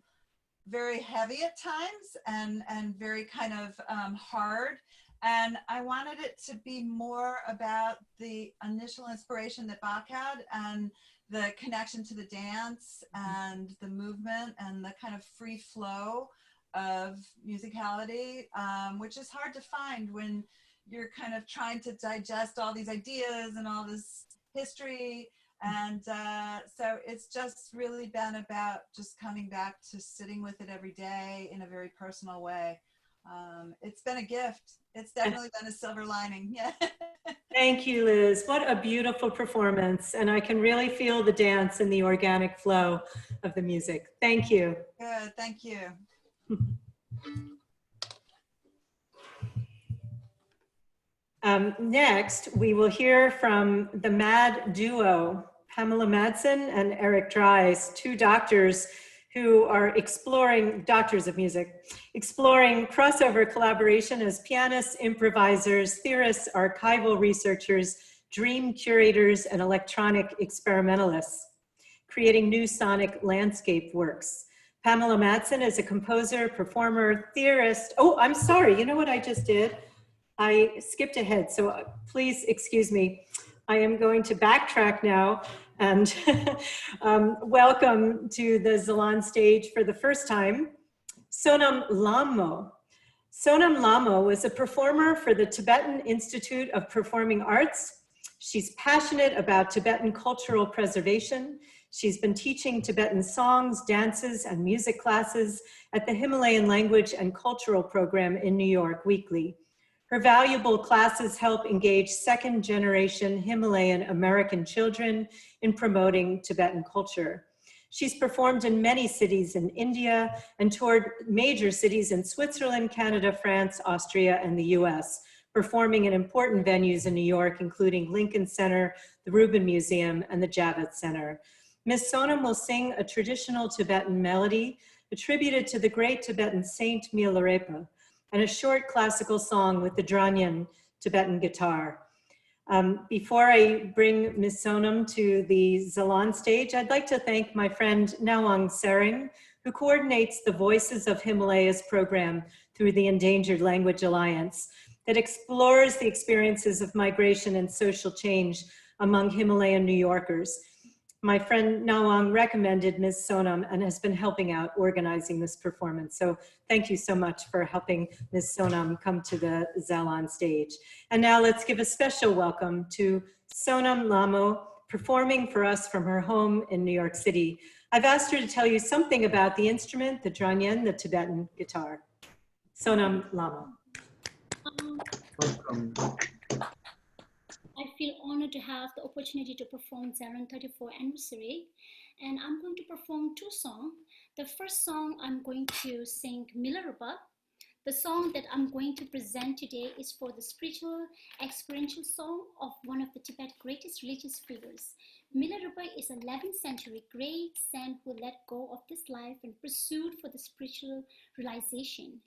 very heavy at times and very kind of hard. And I wanted it to be more about the initial inspiration that Bach had and the connection to the dance and the movement and the kind of free flow of musicality, which is hard to find when you're kind of trying to digest all these ideas and all this history. And so it's just really been about just coming back to sitting with it every day in a very personal way. It's been a gift. It's definitely been a silver lining. Yeah. Thank you, Liz. What a beautiful performance. And I can really feel the dance and the organic flow of the music. Thank you. Good. Thank you. Next, we will hear from the Mad Duo, Pamela Madsen and Eric Dries, two doctors who are exploring, doctors of music, exploring crossover collaboration as pianists, improvisers, theorists, archival researchers, dream curators, and electronic experimentalists, creating new sonic landscape works. Pamela Madsen is a composer, performer, theorist. Oh, I'm sorry, you know what I just did? I skipped ahead, so please excuse me. I am going to backtrack now and welcome to the Zalon stage for the first time, Sonam Lamo. Sonam Lamo was a performer for the Tibetan Institute of Performing Arts. She's passionate about Tibetan cultural preservation. She's been teaching Tibetan songs, dances, and music classes at the Himalayan Language and Cultural Program in New York weekly. Her valuable classes help engage second-generation Himalayan American children in promoting Tibetan culture. She's performed in many cities in India and toured major cities in Switzerland, Canada, France, Austria, and the US, performing in important venues in New York, including Lincoln Center, the Rubin Museum, and the Javits Center. Ms. Sonam will sing a traditional Tibetan melody attributed to the great Tibetan saint Milarepa, and a short classical song with the Dranyan Tibetan guitar. Before I bring Ms. Sonam to the Zalon stage, I'd like to thank my friend Nawang Sering, who coordinates the Voices of Himalayas program through the Endangered Language Alliance that explores the experiences of migration and social change among Himalayan New Yorkers. My friend Nawang recommended Ms. Sonam and has been helping out organizing this performance. So thank you so much for helping Ms. Sonam come to the Zalon stage. And now let's give a special welcome to Sonam Lamo, performing for us from her home in New York City. I've asked her to tell you something about the instrument, the Dranyan, the Tibetan guitar. Sonam Lamo. Welcome. I feel honored to have the opportunity to perform Zalon 34th anniversary, and I'm going to perform two songs. The first song I'm going to sing Milarepa. The song that I'm going to present today is for the spiritual experiential song of one of the Tibet's greatest religious figures. Milarepa is an 11th century great saint who let go of this life and pursued for the spiritual realization.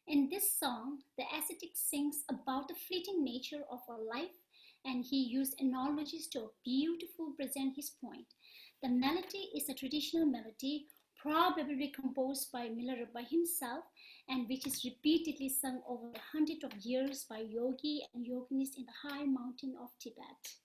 In this song, the ascetic sings about the fleeting nature of our life, and he used analogies to beautifully present his point. The melody is a traditional melody, probably composed by Milarepa himself, and which is repeatedly sung over hundreds of years by yogi and yoginists in the high mountain of Tibet.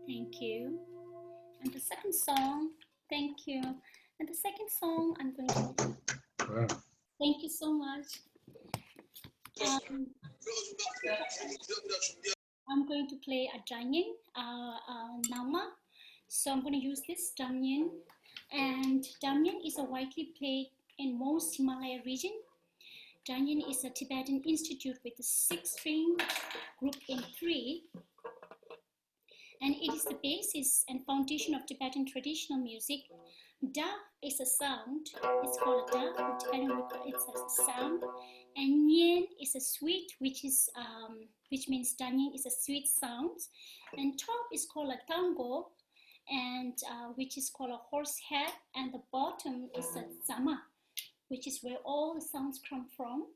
Thank you. And the second song, thank you. And the second song, I'm going to. Wow. Thank you so much. I'm going to play a Danyin, Nama. So I'm going to use this Danyin. And Danyin is a widely played in most Himalaya region. Danyin is a Tibetan institute with a 6-string group in 3. And it is the basis and foundation of Tibetan traditional music. Da is a sound. It's called da. In Tibetan, it's a sound. And Nyen is a sweet, which means Danyin is a sweet sound. And top is called a tango, and which is called a horse head. And the bottom is a zama, which is where all the sounds come from.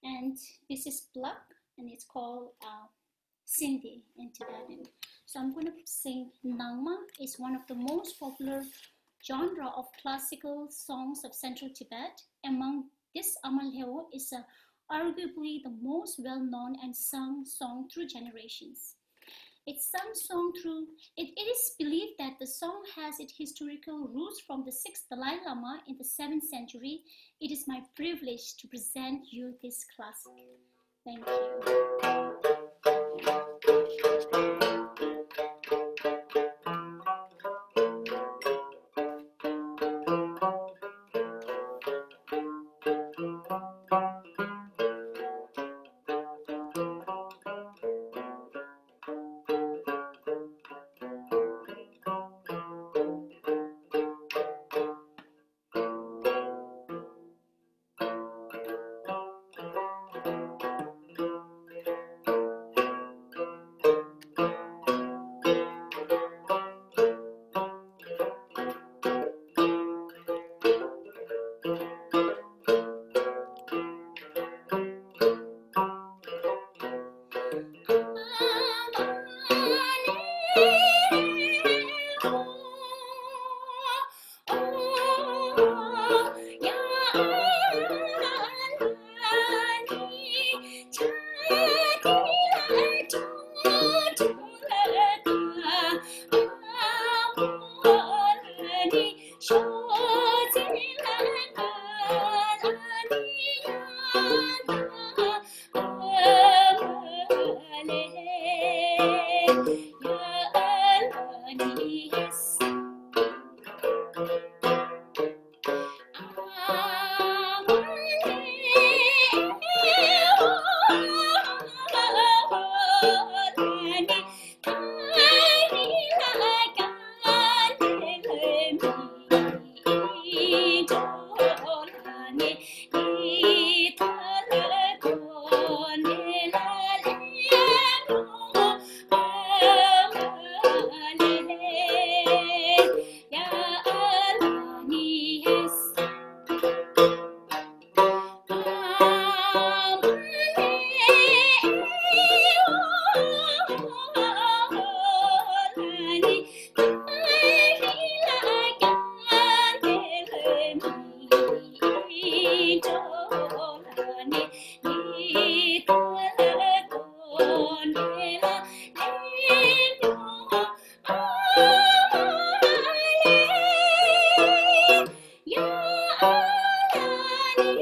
And this is Blak, and it's called Sindhi in Tibetan. So I'm going to sing Nangma. It's one of the most popular genre of classical songs of Central Tibet. Among this Amalheo is arguably the most well-known and sung song through generations. It's sung through, it is believed that the song has its historical roots from the 6th Dalai Lama in the 7th century. It is my privilege to present you this classic. Thank you. Thank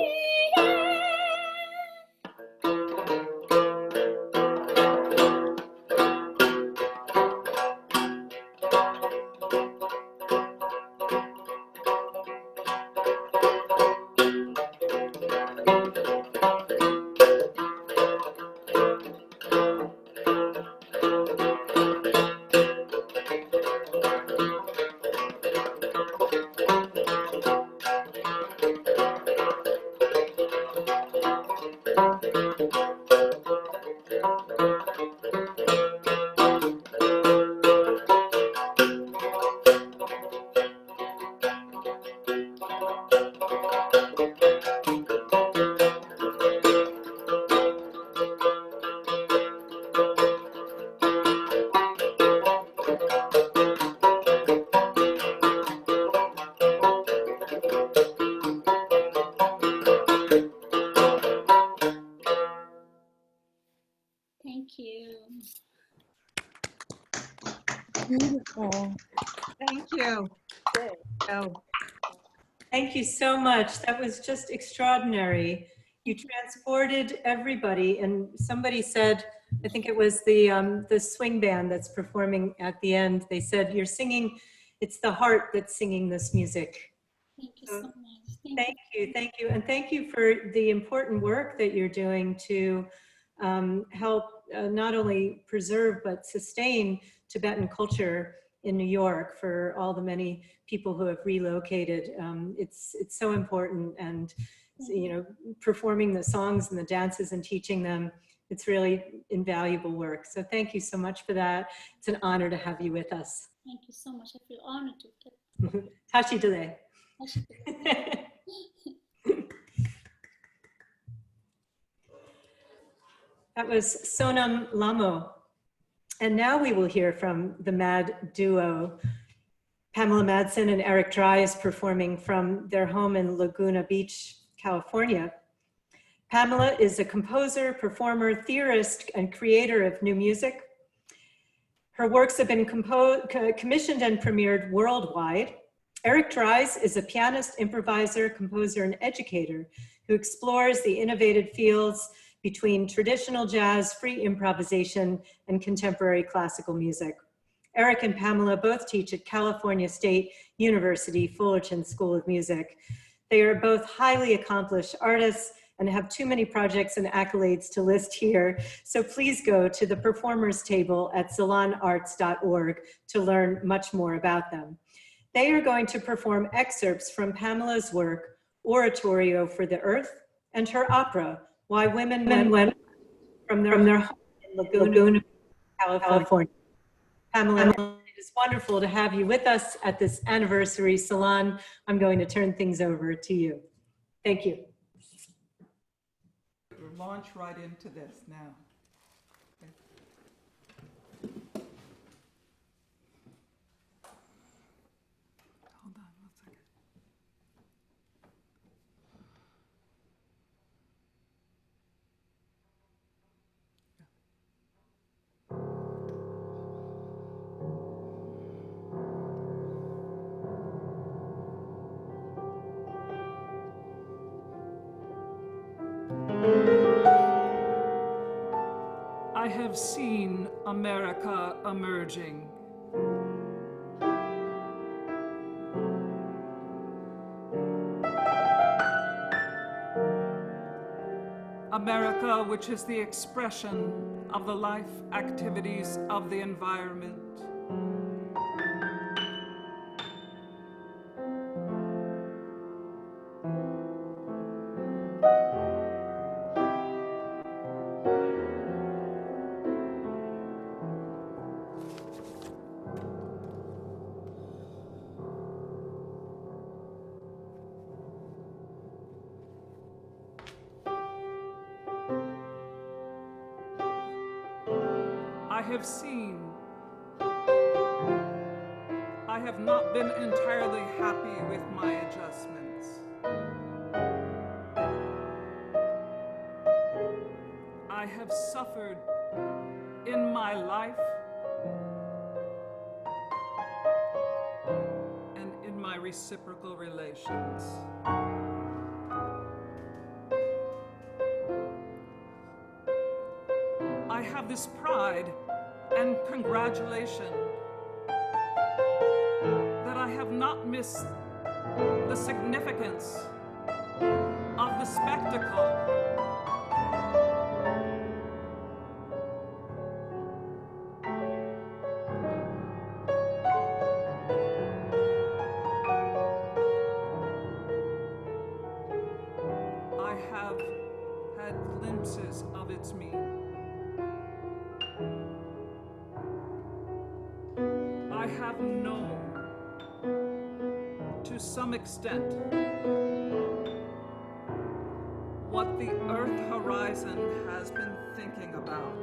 you. Beautiful. Thank you. Oh, Thank you so much. That was just extraordinary. You transported everybody, and somebody said, I think it was the swing band that's performing at the end. They said, "You're singing. It's the heart that's singing this music." Thank you so much. Thank you, and thank you for the important work that you're doing to help not only preserve but sustain Tibetan culture in New York for all the many people who have relocated. It's so important, and you know, performing the songs and the dances and teaching them, it's really invaluable work. So thank you so much for that. It's an honor to have you with us. Thank you so much. I feel honored to. Tashi Dele. That was Sonam Lamo. And now we will hear from the Mad duo. Pamela Madsen and Eric Dries performing from their home in Laguna Beach, California. Pamela is a composer, performer, theorist, and creator of new music. Her works have been commissioned and premiered worldwide. Eric Dries is a pianist, improviser, composer, and educator who explores the innovative fields between traditional jazz, free improvisation, and contemporary classical music. Eric and Pamela both teach at California State University Fullerton School of Music. They are both highly accomplished artists and have too many projects and accolades to list here, so please go to the performers table at zalonarts.org to learn much more about them. They are going to perform excerpts from Pamela's work, Oratorio for the Earth, and her opera, Why Women Went from their home in Laguna, California. Pamela, it is wonderful to have you with us at this anniversary salon. I'm going to turn things over to you. Thank you. We'll launch right into this now. Hold on one second. I have seen America emerging. America, which is the expression of the life activities of the environment. I have not been entirely happy with my adjustments. I have suffered in my life and in my reciprocal relations. have this pride and congratulation that I have not missed the significance of the spectacle. I have had glimpses of its meaning. I have known, to some extent, what the Earth horizon has been thinking about.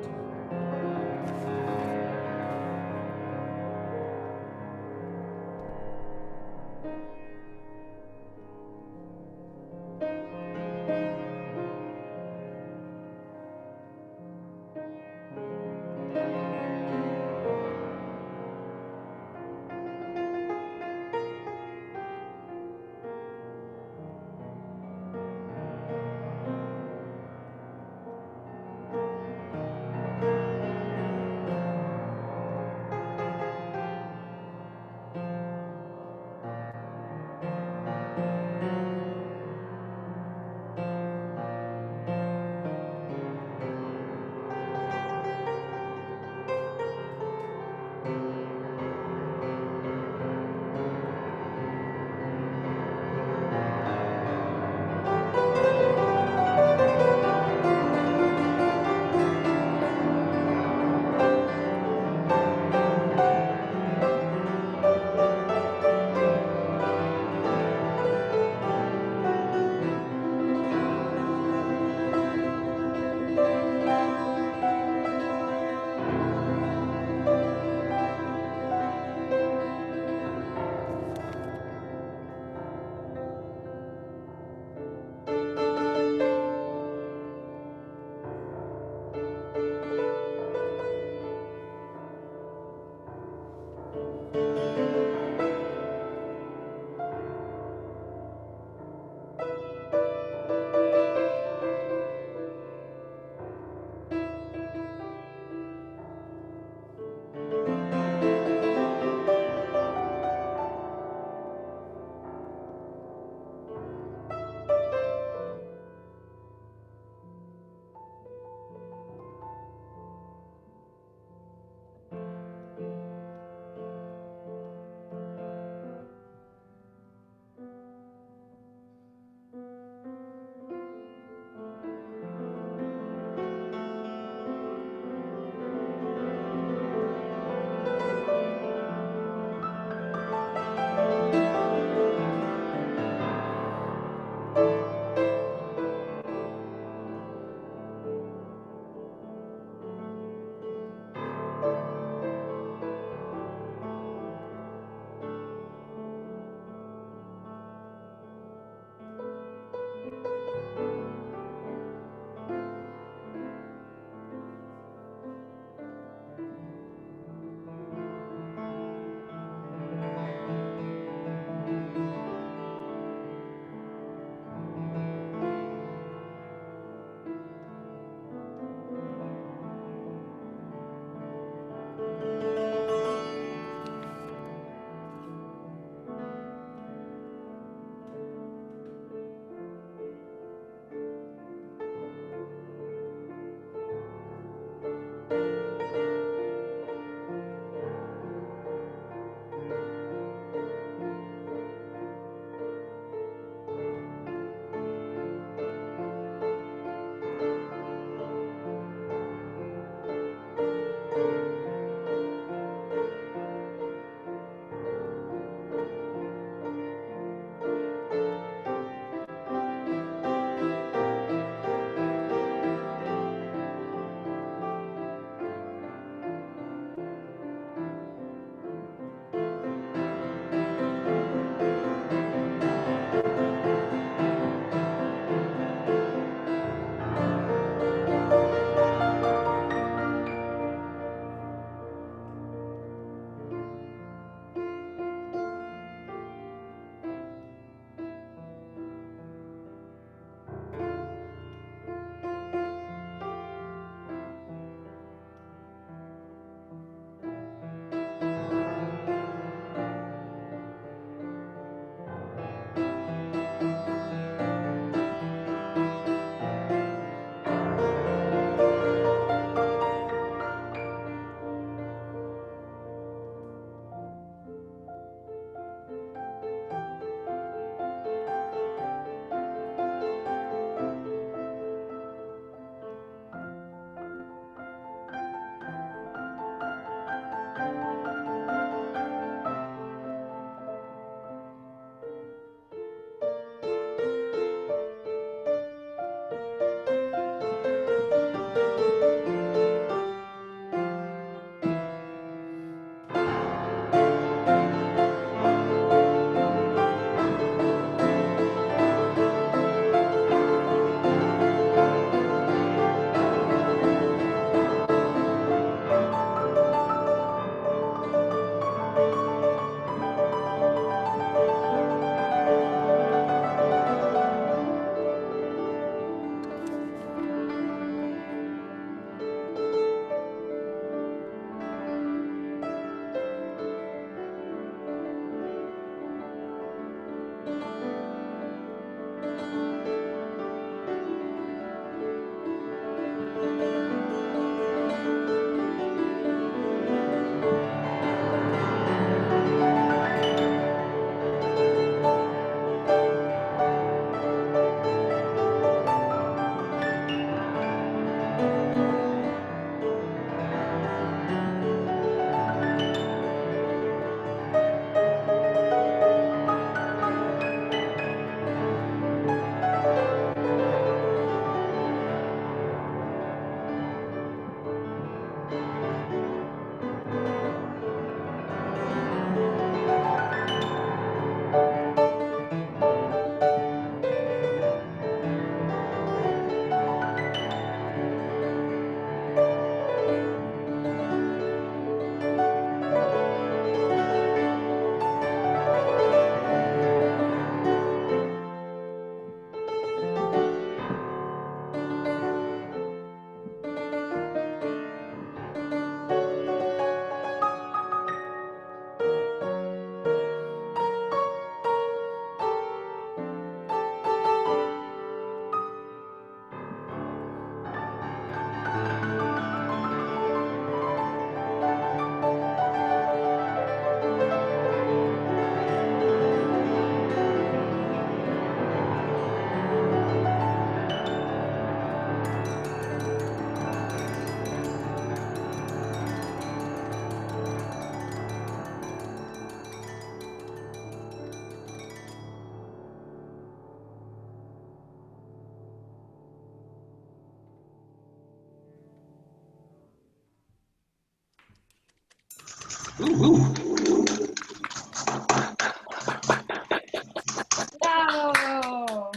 Wow.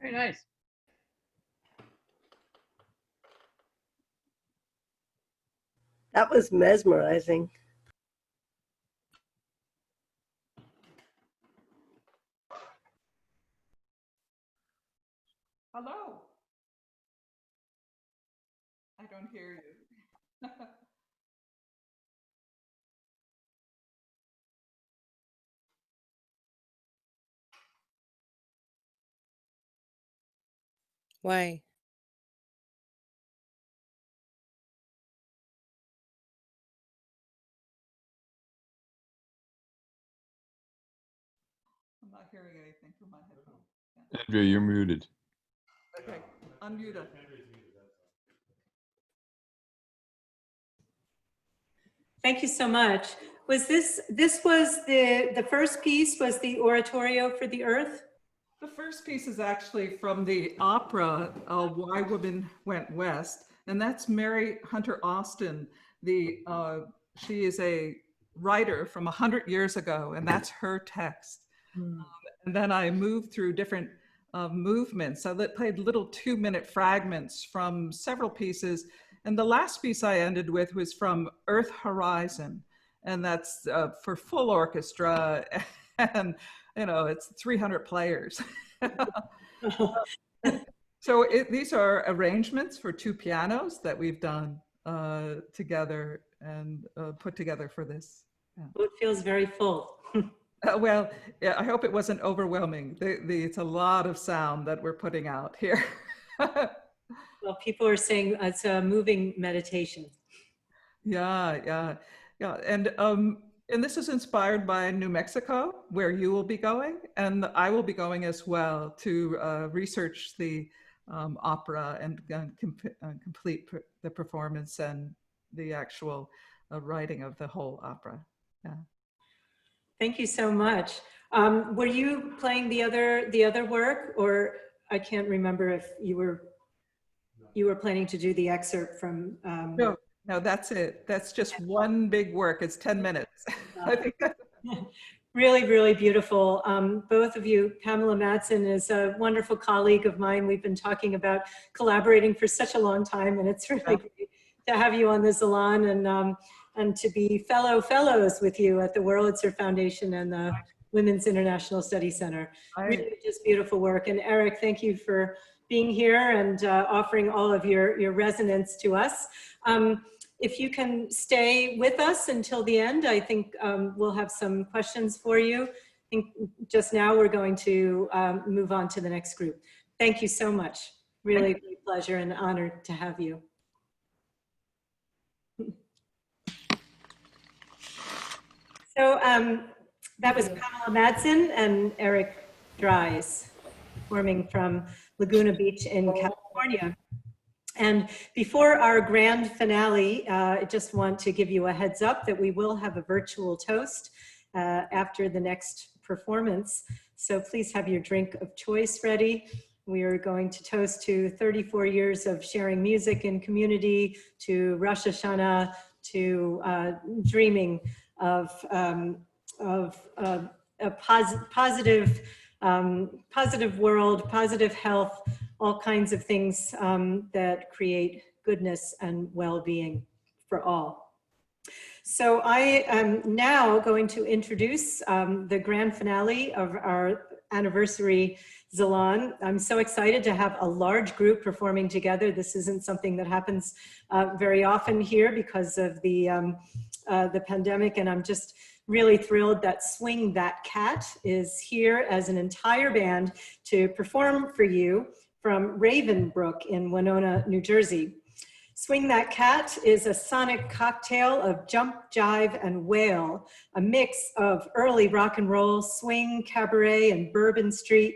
Very nice. That was mesmerizing. Hello. I don't hear you. Why? I'm not hearing anything from my headphones. Yeah. Andrea, you're muted. Okay, unmute it. Thank you so much. Was this was the first piece was the oratorio for the earth? The first piece is actually from the opera, Why Women Went West, and that's Mary Hunter Austin. She is a writer from 100 years ago, and that's her text. And then I moved through different movements. I played little 2-minute fragments from several pieces. And the last piece I ended with was from Earth Horizon. And that's for full orchestra. And, you know, it's 300 players. So these are arrangements for 2 pianos that we've done together and put together for this. Yeah. Well, it feels very full. Well, yeah, I hope it wasn't overwhelming. It's a lot of sound that we're putting out here. Well, people are saying it's a moving meditation. Yeah. And this is inspired by New Mexico, where you will be going, and I will be going as well to research the opera and complete the performance and the actual writing of the whole opera. Yeah. Thank you so much. Were you playing the other work, or I can't remember if you were planning to do the excerpt from? No, that's it. That's just one big work. It's 10 minutes. I think Really, really beautiful. Both of you. Pamela Madsen is a wonderful colleague of mine. We've been talking about collaborating for such a long time, and it's really great to have you on the Zalon and to be fellows with you at the Wurlitzer Foundation and the Women's International Study Center. Really just beautiful work. And Eric, thank you for being here and offering all of your resonance to us. If you can stay with us until the end, I think we'll have some questions for you. I think just now we're going to move on to the next group. Thank you so much. Really a great pleasure and honor to have you. So that was Pamela Madsen and Eric Dries, performing from Laguna Beach in California. And before our grand finale, I just want to give you a heads up that we will have a virtual toast after the next performance. So please have your drink of choice ready. We are going to toast to 34 years of sharing music and community, to Rosh Hashanah, to dreaming of a positive world, positive health, all kinds of things that create goodness and well-being for all. So I am now going to introduce the grand finale of our anniversary Zalon. I'm so excited to have a large group performing together. This isn't something that happens very often here because of the pandemic, and I'm just really thrilled that Swing That Cat is here as an entire band to perform for you from Ravenbrook in Winona, New Jersey. Swing That Cat is a sonic cocktail of jump, jive, and wail, a mix of early rock and roll, swing, cabaret, and Bourbon Street.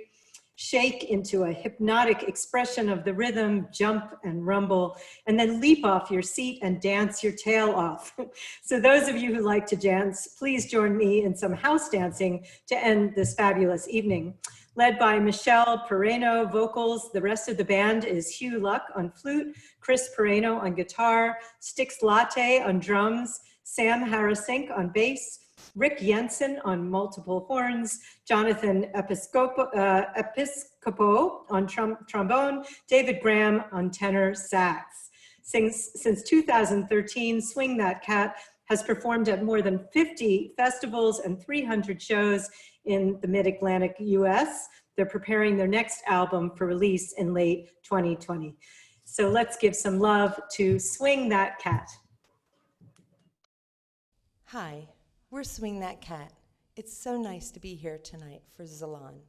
Shake into a hypnotic expression of the rhythm, jump and rumble, and then leap off your seat and dance your tail off. So those of you who like to dance, please join me in some house dancing to end this fabulous evening. led by Michelle Pereno, vocals. The rest of the band is Hugh Luck on flute, Chris Pereno on guitar, Stix Latte on drums, Sam Harrisink on bass, Rick Jensen on multiple horns, Jonathan Episcopo on trombone, David Graham on tenor sax. Since 2013, Swing That Cat has performed at more than 50 festivals and 300 shows in the mid-Atlantic US. They're preparing their next album for release in late 2020. So let's give some love to Swing That Cat. Hi, we're Swing That Cat. It's so nice to be here tonight for Zalon.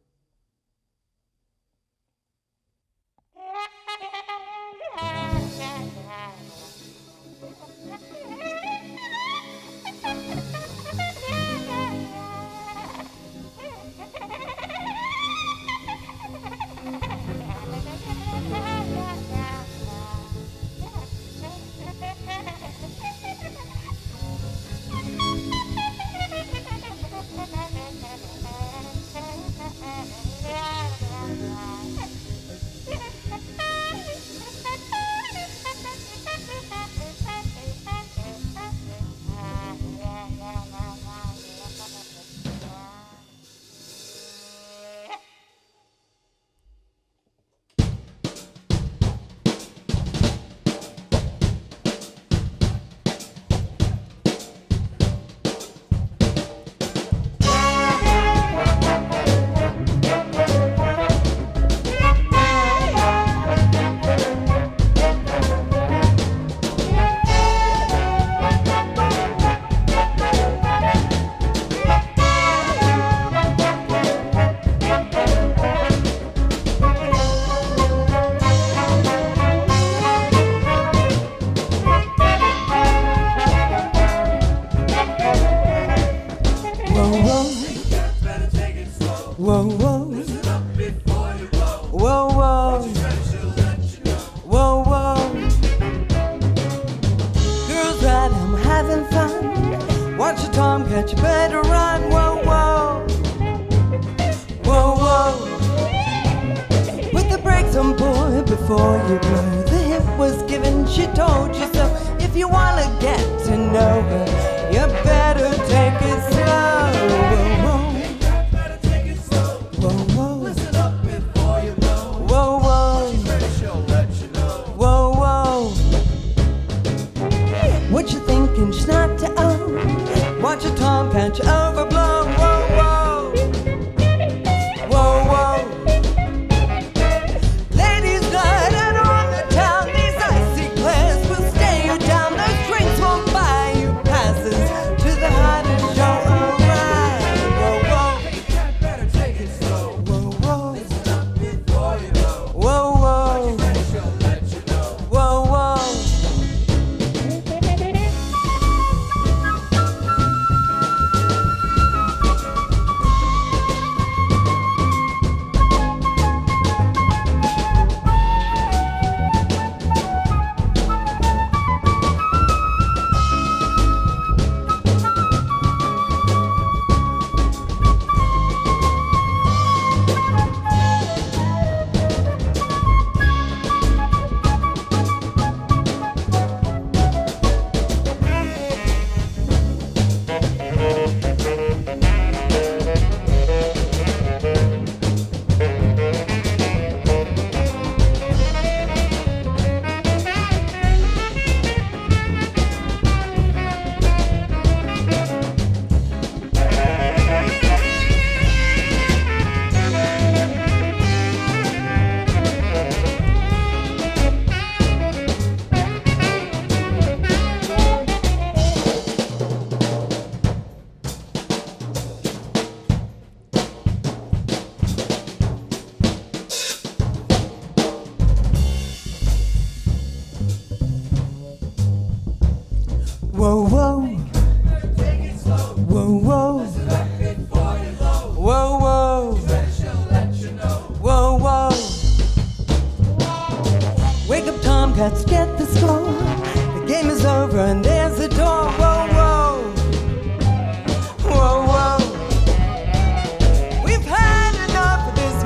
We've had enough of this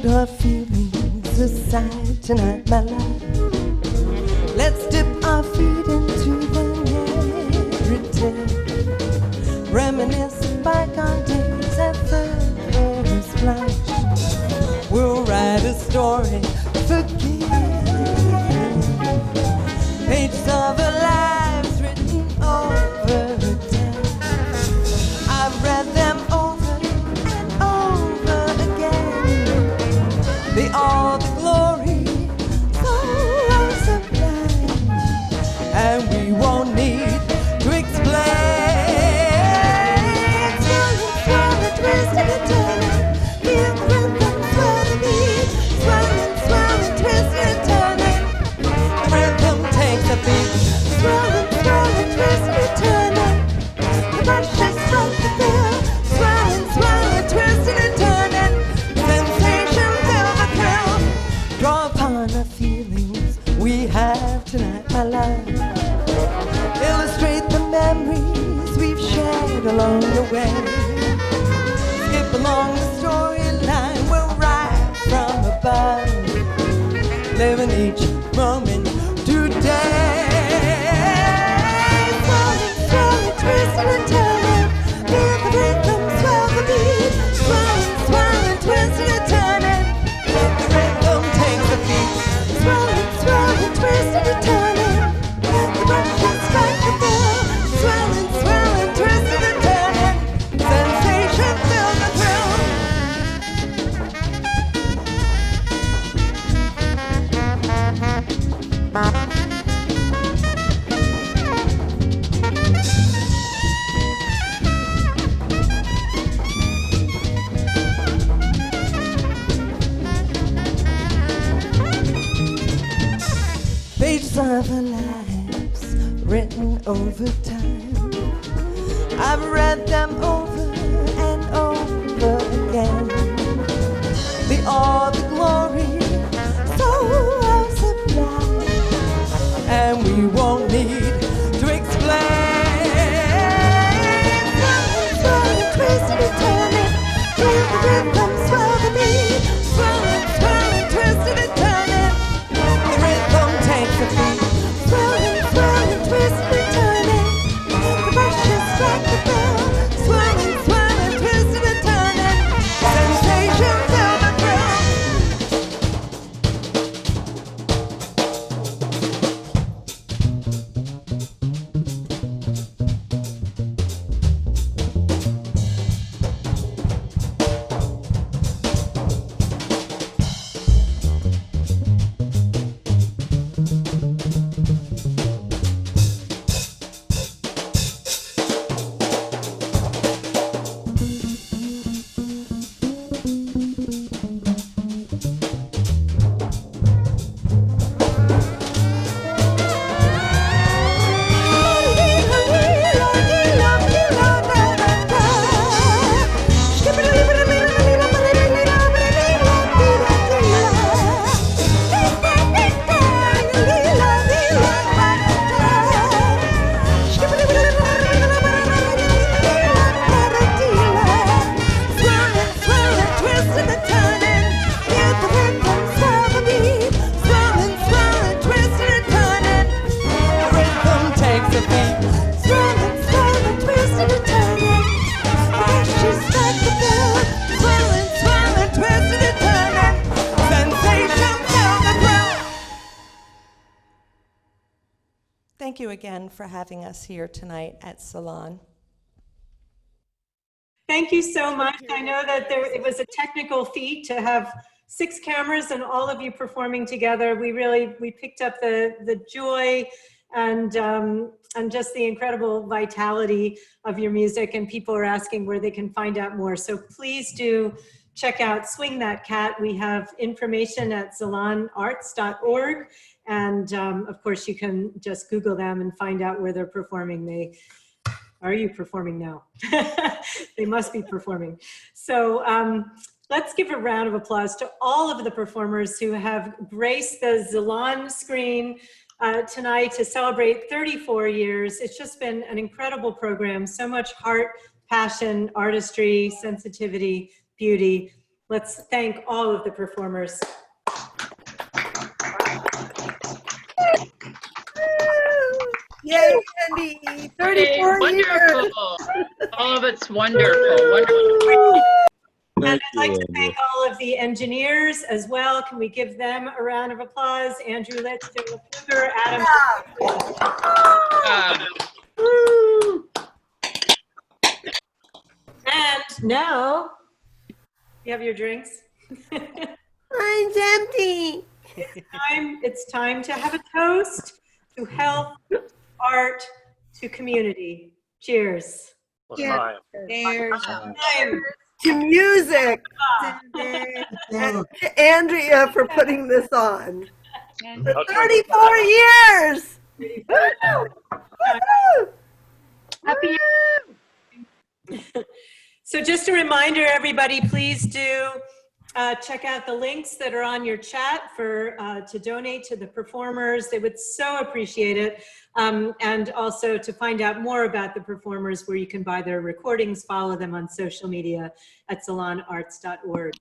put our feelings aside tonight, my love. Let's dip our feet into the narrative. Reminisce bygone days at first blush. We'll write a story, forgive. Pages of our lives written over time. I've read them over and over again. They all the glory, so sublime, and we won't need to explain. Swirling, swirling, twisting and turning, feel the rhythm, swirl the beat. Swirling, swirling, twisting and turning, the rhythm takes a beat. Swirling, swirling, twisting and turning, the brushes strike the fill. Swirling, swirling, twisting and turning, sensation fill the thrill. Draw upon the feelings we have tonight, my love. Illustrate the memories we've shared along the way. Skip along the storyline, we'll rise from above, living each moment today. Swirling, swirling, twisting and turning, feel the rhythm, swell the beat. Swirling, swirling, twisting and turning, the rhythm takes a beat. Swirling, swirling, twisting and turning, the brushes strike the fill. Swirling, swirling, twisting and turning, sensation fill the thrill. Pages of our lives written over time. I've read them over and over again. They are the glory, so sublime, and we won't need to explain. Swirling, swirling, twisting and turning, feel the rhythm, swell the beat. Swirling, swirling, twisting and turning, the rhythm takes a beat. Swirling, swirling, twisting and turning, the brushes strike the fill. Swirling, swirling, twisting and turning, sensation fill the thrill. Thank you again for having us here tonight at Zalon. Thank you so much. I know that it was a technical feat to have 6 cameras and all of you performing together. We picked up the joy and just the incredible vitality of your music, and people are asking where they can find out more. So please do check out Swing That Cat. We have information at zalonarts.org. And of course, you can just Google them and find out where they're performing. Are you performing now? They must be performing. So let's give a round of applause to all of the performers who have graced the Zalon screen tonight to celebrate 34 years. It's just been an incredible program. So much heart, passion, artistry, sensitivity, beauty. Let's thank all of the performers. Yay, Andy! 34 Wonderful. years. All of it's wonderful. Wonderful. And I'd like to thank all of the engineers as well. Can we give them a round of applause? Andrew Litz, Joe Fluger, Adam. And now, you have your drinks. Mine's empty. It's time to have a toast to health, art, to community. Cheers. Yeah. Cheers. To music. And to Andrea for putting this on. For 34 years. Happy. So just a reminder, everybody, please do check out the links that are on your chat for to donate to the performers. They would so appreciate it. And also to find out more about the performers, where you can buy their recordings, follow them on social media at zalonarts.org.